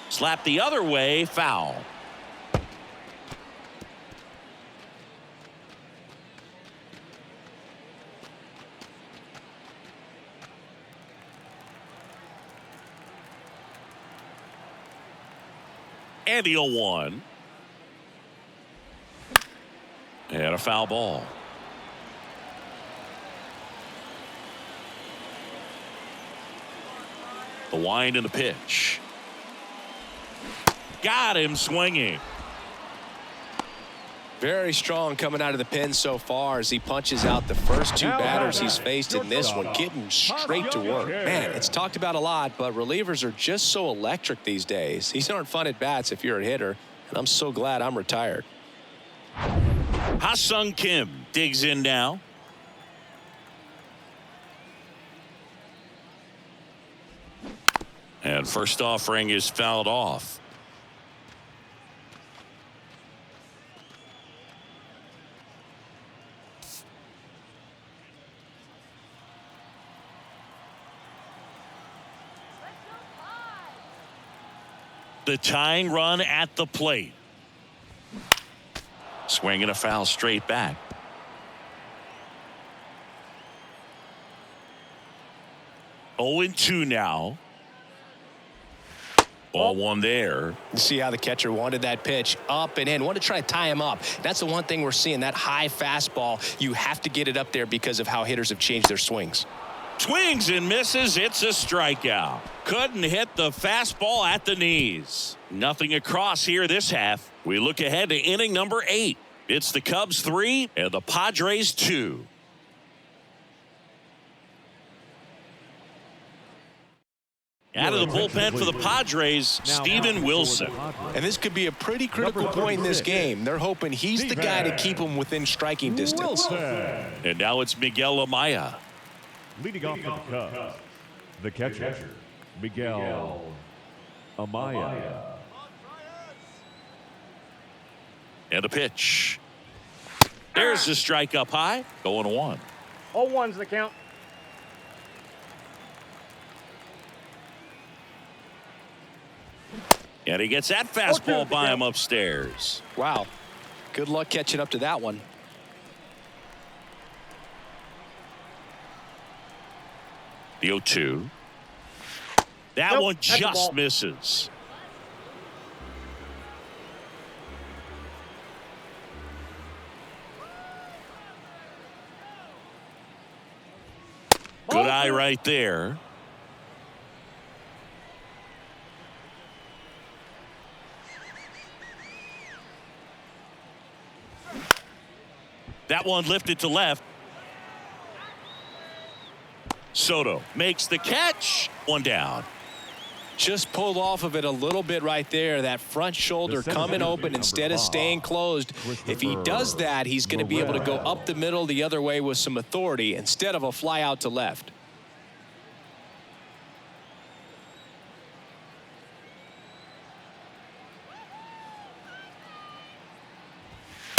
Slap the other way, foul. And the 0-1. And a foul ball. The wind and the pitch. Got him swinging. Very strong coming out of the pen so far as he punches out the first 2 batters he's faced in this one, getting straight to work. Man, it's talked about a lot, but relievers are just so electric these days. These aren't fun at bats if you're a hitter, and I'm so glad I'm retired. Ha-Sung Kim digs in now. And first offering is fouled off. The tying run at the plate. Swinging a foul straight back. Oh, 0-2 now. Ball one there. You see how the catcher wanted that pitch up and in. Want to try to tie him up. That's the one thing we're seeing, that high fastball. You have to get it up there because of how hitters have changed their swings. Swings and misses. It's a strikeout. Couldn't hit the fastball at the knees. Nothing across here this half. We look ahead to inning number 8. It's the Cubs 3 and the Padres 2. Out of the bullpen for the Padres, Steven Wilson. And this could be a pretty critical point in this game. They're hoping he's the guy to keep them within striking distance. And now it's Miguel Amaya. Leading off for the Cubs, the catcher, Miguel Amaya. And a pitch. There's the strike up high. Going 1. 0-1's the count. And he gets that fastball by him upstairs. Wow. Good luck catching up to that one. The 0-2. That one just misses. Good eye right there. That one lifted to left. Soto makes the catch. One down. Just pulled off of it a little bit right there. That front shoulder coming open instead of staying closed. If he does that, he's going to be able to go up the middle the other way with some authority instead of a fly out to left.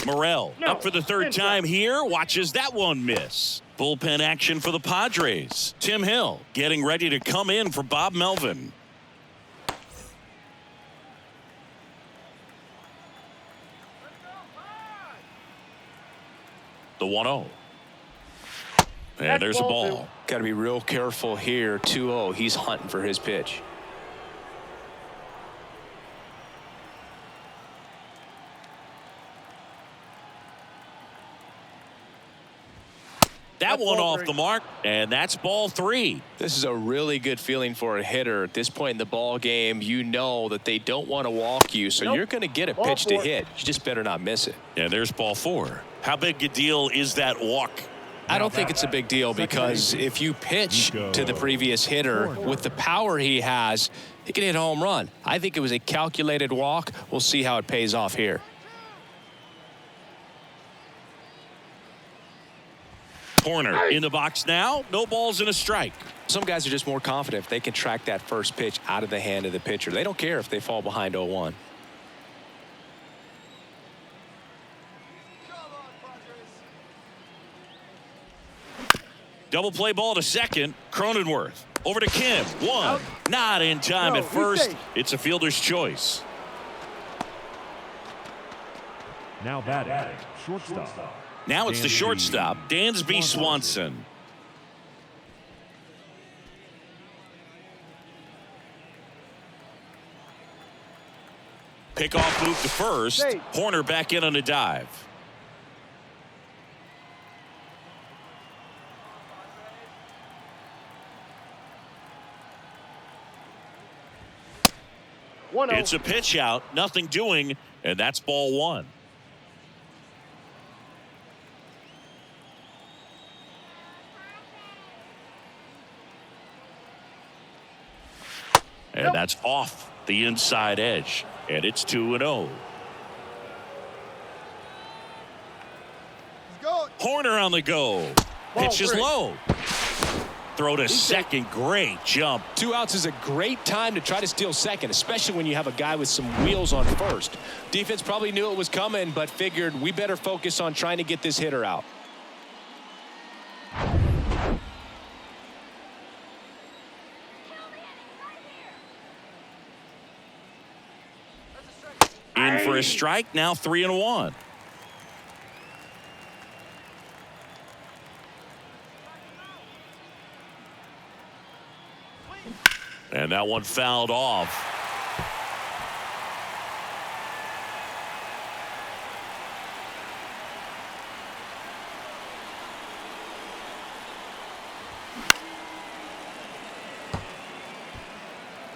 Morel up for the third time here. Watches that one miss. Bullpen action for the Padres. Tim Hill getting ready to come in for Bob Melvin. The 1-0. And there's a ball. Got to be real careful here. 2-0. He's hunting for his pitch. That one off the mark, and that's ball 3. This is a really good feeling for a hitter. At this point in the ball game, you know that they don't want to walk you, so you're going to get a pitch to hit. You just better not miss it. And there's ball 4. How big a deal is that walk? I don't think it's a big deal because if you pitch to the previous hitter with the power he has, he can hit a home run. I think it was a calculated walk. We'll see how it pays off here. Corner in the box now. No balls and a strike. Some guys are just more confident if they can track that first pitch out of the hand of the pitcher. They don't care if they fall behind 0-1. Double play ball to second. Cronenworth over to Kim. 1. Not in time at first. It's a fielder's choice. Now batting, shortstop. Now it's the shortstop, Dansby Swanson. Pickoff move to first. Horner back in on a dive. It's a pitch out, nothing doing, and that's ball 1. And that's off the inside edge. And it's 2-0. Horner on the go. Pitch is low. throw to second. Great jump. 2 outs is a great time to try to steal second, especially when you have a guy with some wheels on first. Defense probably knew it was coming, but figured we better focus on trying to get this hitter out. In for a strike, now 3-1. And that one fouled off.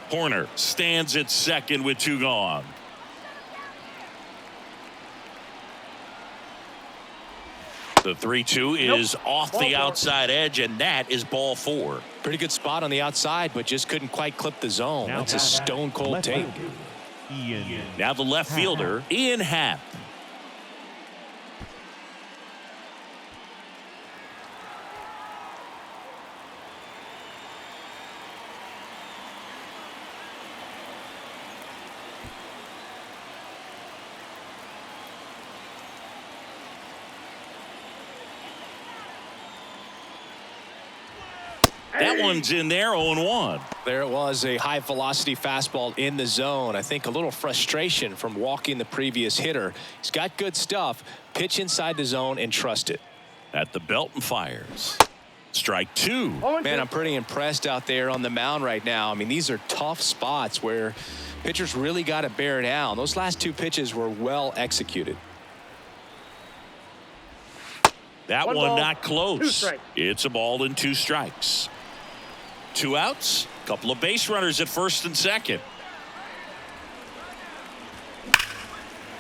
Horner stands at second with 2 gone. The 3-2 is off the outside edge, and that is ball 4. Pretty good spot on the outside, but just couldn't quite clip the zone. That's a stone cold take. Now the left fielder, Ian Happ. That one's in there, 0-1. There it was, a high velocity fastball in the zone. I think a little frustration from walking the previous hitter. He's got good stuff. Pitch inside the zone and trust it. At the belt and fires. Strike 2. Man, I'm pretty impressed out there on the mound right now. I mean, these are tough spots where pitchers really got to bear down. Those last 2 pitches were well executed. That One one ball, not 2 close. strikes. It's a ball and 2 strikes. 2 outs, couple of base runners at first and second.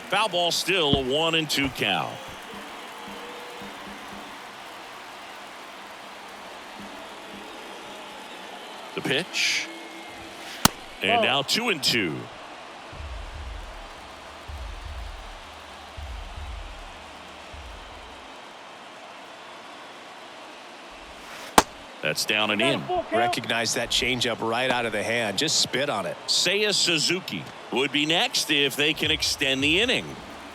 Foul ball, still a 1-2 count. The pitch. And now 2-2. That's down and in. Recognize that changeup right out of the hand. Just spit on it. Seiya Suzuki would be next if they can extend the inning.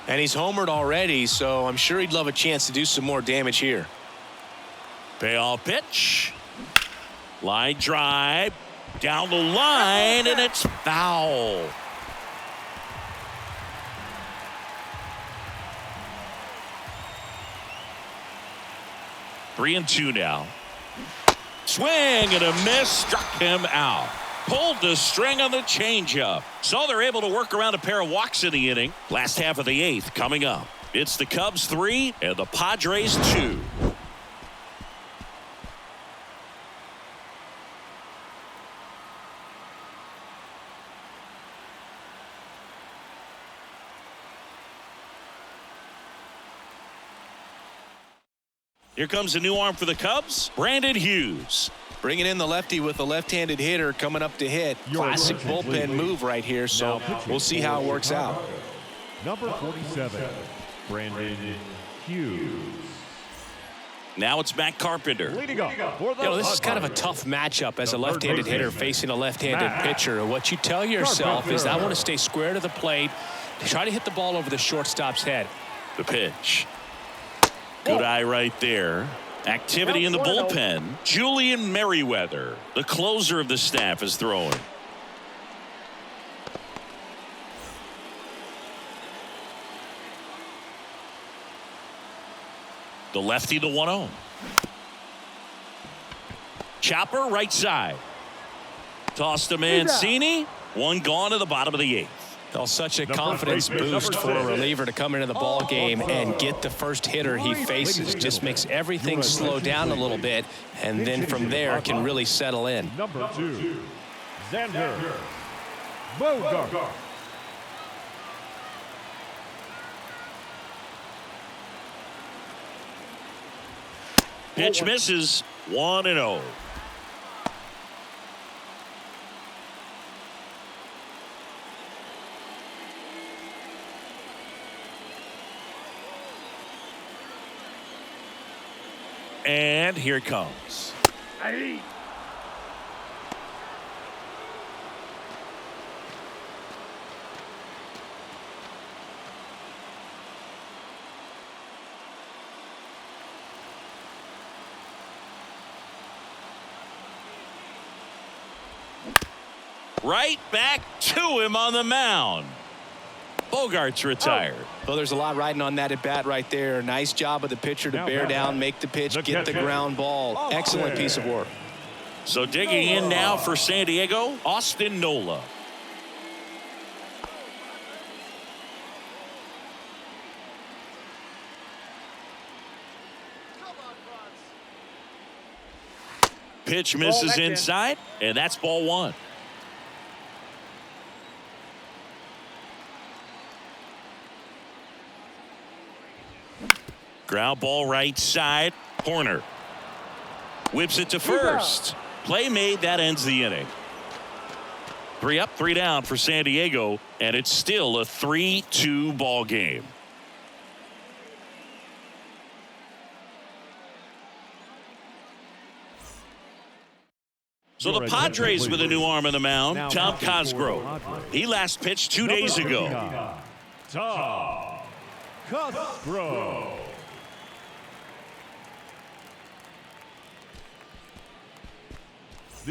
And he's homered already, so I'm sure he'd love a chance to do some more damage here. Payoff pitch. Line drive. Down the line, and it's foul. Three and two now. Swing and a miss, struck him out. Pulled the string on the changeup. So they're able to work around a pair of walks in the inning. Last half of the 8th coming up. It's the Cubs 3 and the Padres 2. Here comes a new arm for the Cubs, Brandon Hughes. Bringing in the lefty with a left-handed hitter coming up to hit. Classic bullpen move right here, so we'll see how it works out. Number 47, Brandon Hughes. Now it's Matt Carpenter. Leading up for the This is kind of a tough matchup as a left-handed hitter facing a left-handed pitcher. What you tell yourself is, I want to stay square to the plate, try to hit the ball over the shortstop's head. The pitch. Good eye right there. Activity in the bullpen. Julian Merriweather, the closer of the staff, is throwing. The lefty, the 1-0. Chopper right side. Toss to Mancini. One gone to the bottom of the 8th. Such a confidence boost for a reliever to come into the ball game and get the first hitter he faces. Just makes everything slow down a little bit, and then from there can really settle in. Number 2, Xander Bogart. Pitch misses. 1-0. And here it comes. right back to him on the mound. Bogart's retired. Well, there's a lot riding on that at bat right there. Nice job of the pitcher to bear down, make the pitch, get the ground ball. Excellent piece of work. So digging in now for San Diego, Austin Nola. Pitch misses inside, and that's ball one. Ground ball right side. Horner whips it to first. Play made. That ends the inning. 3 up, 3 down for San Diego, and it's still a 3-2 ball game. So the Padres with a new arm in the mound, Tom Cosgrove. He last pitched 2 days ago. Tom Cosgrove.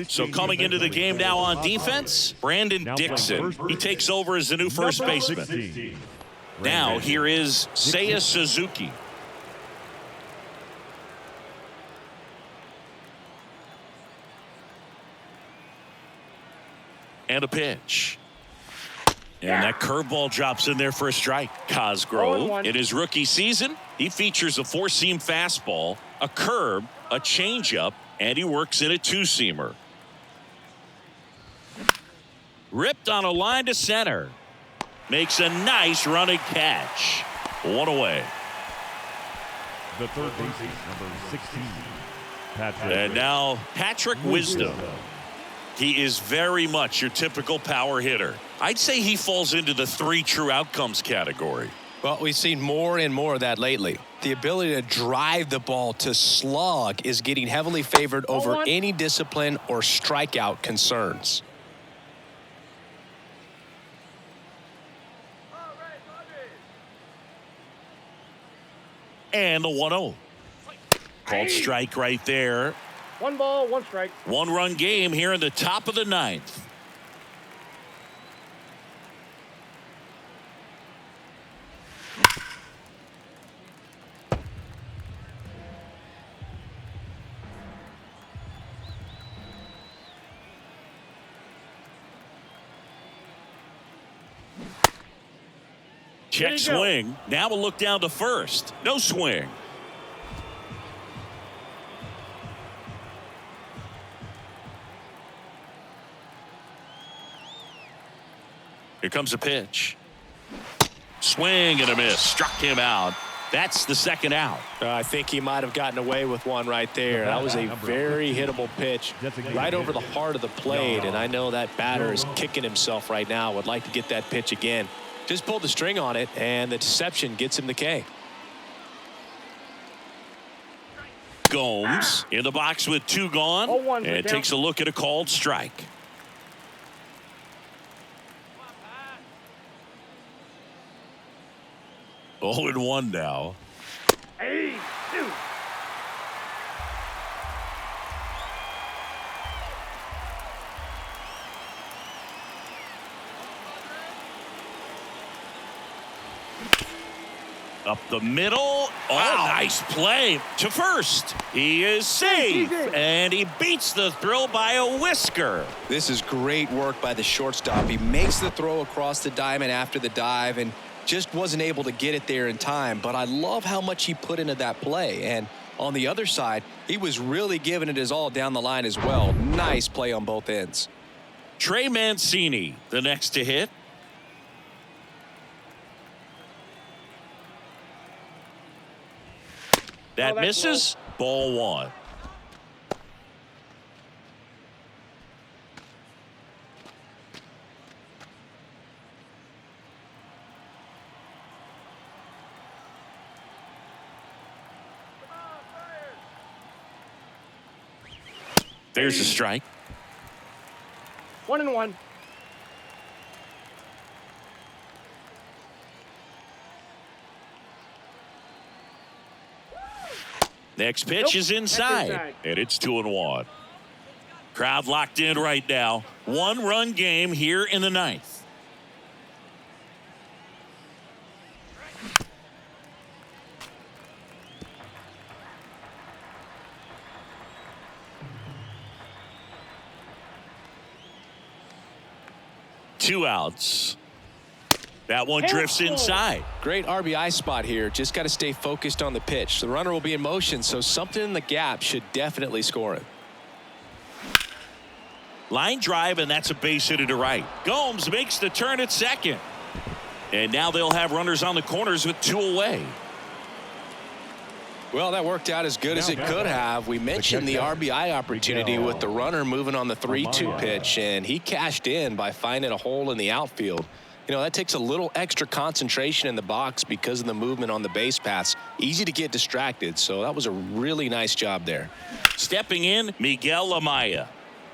So coming into the game now on defense, Brandon Dixon. He takes over as the new first baseman. Now here is Seiya Suzuki. And a pitch. And that curveball drops in there for a strike. Cosgrove, in his rookie season, he features a 4-seam fastball, a curve, a changeup, and he works in a 2-seamer. Ripped on a line to center. Makes a nice running catch. 1 away. The third baseman, number 16, Patrick. And now Patrick Wisdom. He is very much your typical power hitter. I'd say he falls into the 3 true outcomes category. Well, we've seen more and more of that lately. The ability to drive the ball to slug is getting heavily favored over any discipline or strikeout concerns. And the 1-0. Called strike right there. 1 ball, 1 strike. 1-run game here in the top of the 9th. Check swing. Now we'll look down to first. No swing. Here comes a pitch. Swing and a miss. Struck him out. That's the second out. I think he might have gotten away with one right there. That was a very hittable pitch right over the heart of the plate. And I know that batter is kicking himself right now. Would like to get that pitch again. Just pulled the string on it, and the deception gets him the K. Gomes in the box with 2 gone. And takes a look at a called strike. Oh, and 1 now. Hey, dude. Up the middle. Oh, nice play to first. He is safe, and he beats the throw by a whisker. This is great work by the shortstop. He makes the throw across the diamond after the dive and just wasn't able to get it there in time. But I love how much he put into that play. And on the other side, he was really giving it his all down the line as well. Nice play on both ends. Trey Mancini, the next to hit. That misses. Ball 1. There's a strike. 1-1. Next pitch is inside, and it's 2-1. Crowd locked in right now. 1-run game here in the ninth. Two outs. That one drifts inside. Great RBI spot here. Just got to stay focused on the pitch. The runner will be in motion, so something in the gap should definitely score it. Line drive, and that's a base hit to right. Gomes makes the turn at second. And now they'll have runners on the corners with 2 away. Well, that worked out as good as it could have. We mentioned the RBI opportunity with the runner moving on the 3-2 pitch, and he cashed in by finding a hole in the outfield. You know, that takes a little extra concentration in the box because of the movement on the base paths. Easy to get distracted, so that was a really nice job there. Stepping in, Miguel Amaya.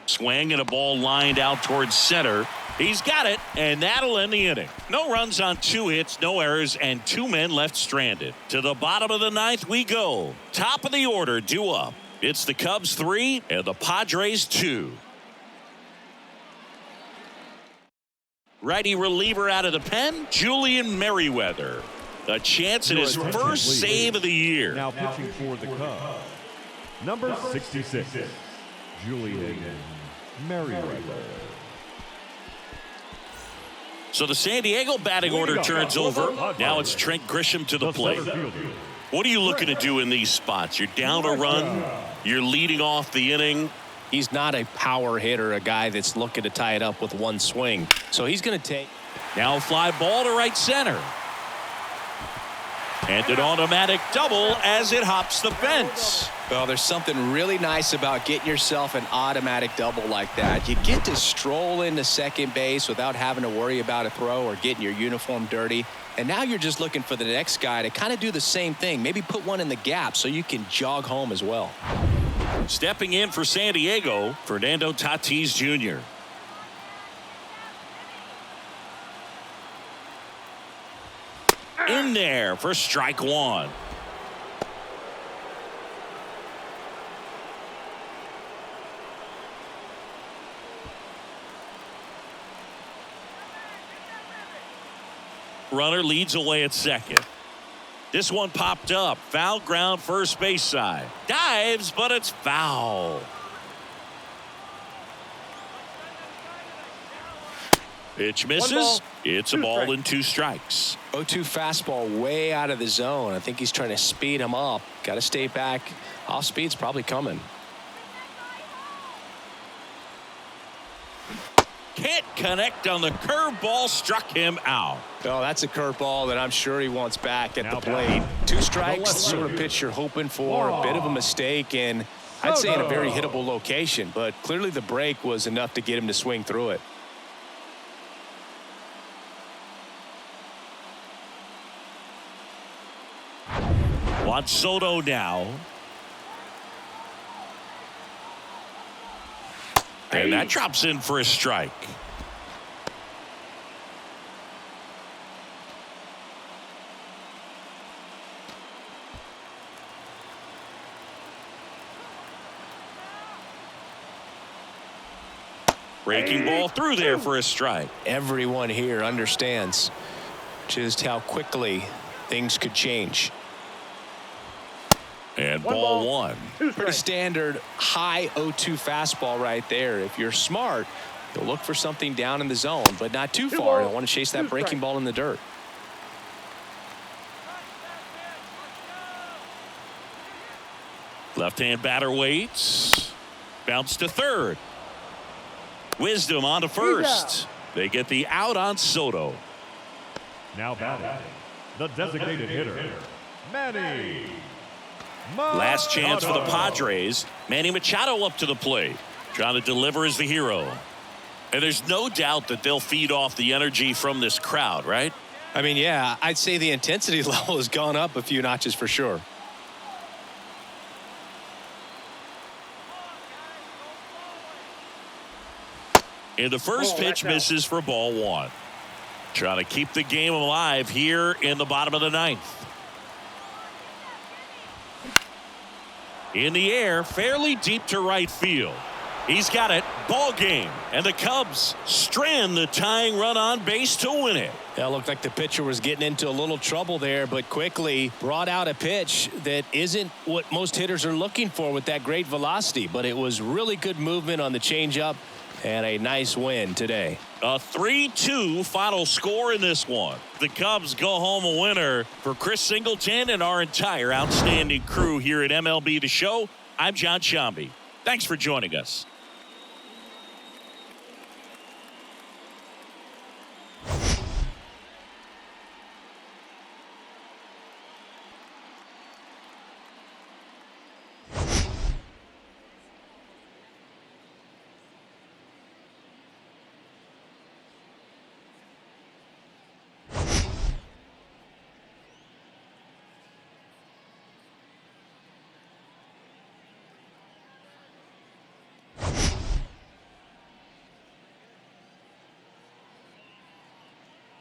Swing and a ball lined out towards center. He's got it, and that'll end the inning. No runs on 2 hits, no errors, and 2 men left stranded. To the bottom of the ninth we go. Top of the order due up. It's the Cubs 3 and the Padres 2. Righty reliever out of the pen, Julian Merriweather. A chance at his first save of the year. Now pitching for the Cubs, number 66, Julian Merriweather. So the San Diego batting order turns over. Now it's Trent Grisham to the plate. What are you looking to do in these spots? You're down a run. You're leading off the inning. He's not a power hitter, a guy that's looking to tie it up with one swing. So he's going to take. Now a fly ball to right center. And an automatic double as it hops the fence. Well, there's something really nice about getting yourself an automatic double like that. You get to stroll into second base without having to worry about a throw or getting your uniform dirty. And now you're just looking for the next guy to kind of do the same thing. Maybe put one in the gap so you can jog home as well. Stepping in for San Diego, Fernando Tatis Jr. In there for strike one. Runner leads away at second. This one popped up. Foul ground first base side. Dives, but it's foul. Pitch misses. It's a ball and 2 strikes. 0-2 fastball way out of the zone. I think he's trying to speed him up. Got to stay back. Off speed's probably coming. Can't connect on the curveball, struck him out. Oh, that's a curveball that I'm sure he wants back at the plate. 2 strikes, the sort of pitch you're hoping for. A bit of a mistake, and I'd say in a very hittable location. But clearly the break was enough to get him to swing through it. Juan Soto now. And that drops in for a strike. Breaking ball through there for a strike. Everyone here understands just how quickly things could change. And ball one. Pretty standard high 0-2 fastball right there. If you're smart, you'll look for something down in the zone, but not too far. You don't want to chase that breaking ball in the dirt. Left-hand batter waits. Bounce to third. Wisdom on to first. They get the out on Soto. Now batting, the designated hitter, Manny. Last chance for the Padres. Manny Machado up to the plate. Trying to deliver as the hero. And there's no doubt that they'll feed off the energy from this crowd, right? I mean, yeah, I'd say the intensity level has gone up a few notches for sure. And the first pitch misses for ball one. Trying to keep the game alive here in the bottom of the ninth. In the air, fairly deep to right field. He's got it. Ball game. And the Cubs strand the tying run on base to win it. That looked like the pitcher was getting into a little trouble there, but quickly brought out a pitch that isn't what most hitters are looking for with that great velocity. But it was really good movement on the changeup and a nice win today. A 3-2 final score in this one. The Cubs go home a winner. For Chris Singleton and our entire outstanding crew here at MLB The Show, I'm John Shambi. Thanks for joining us.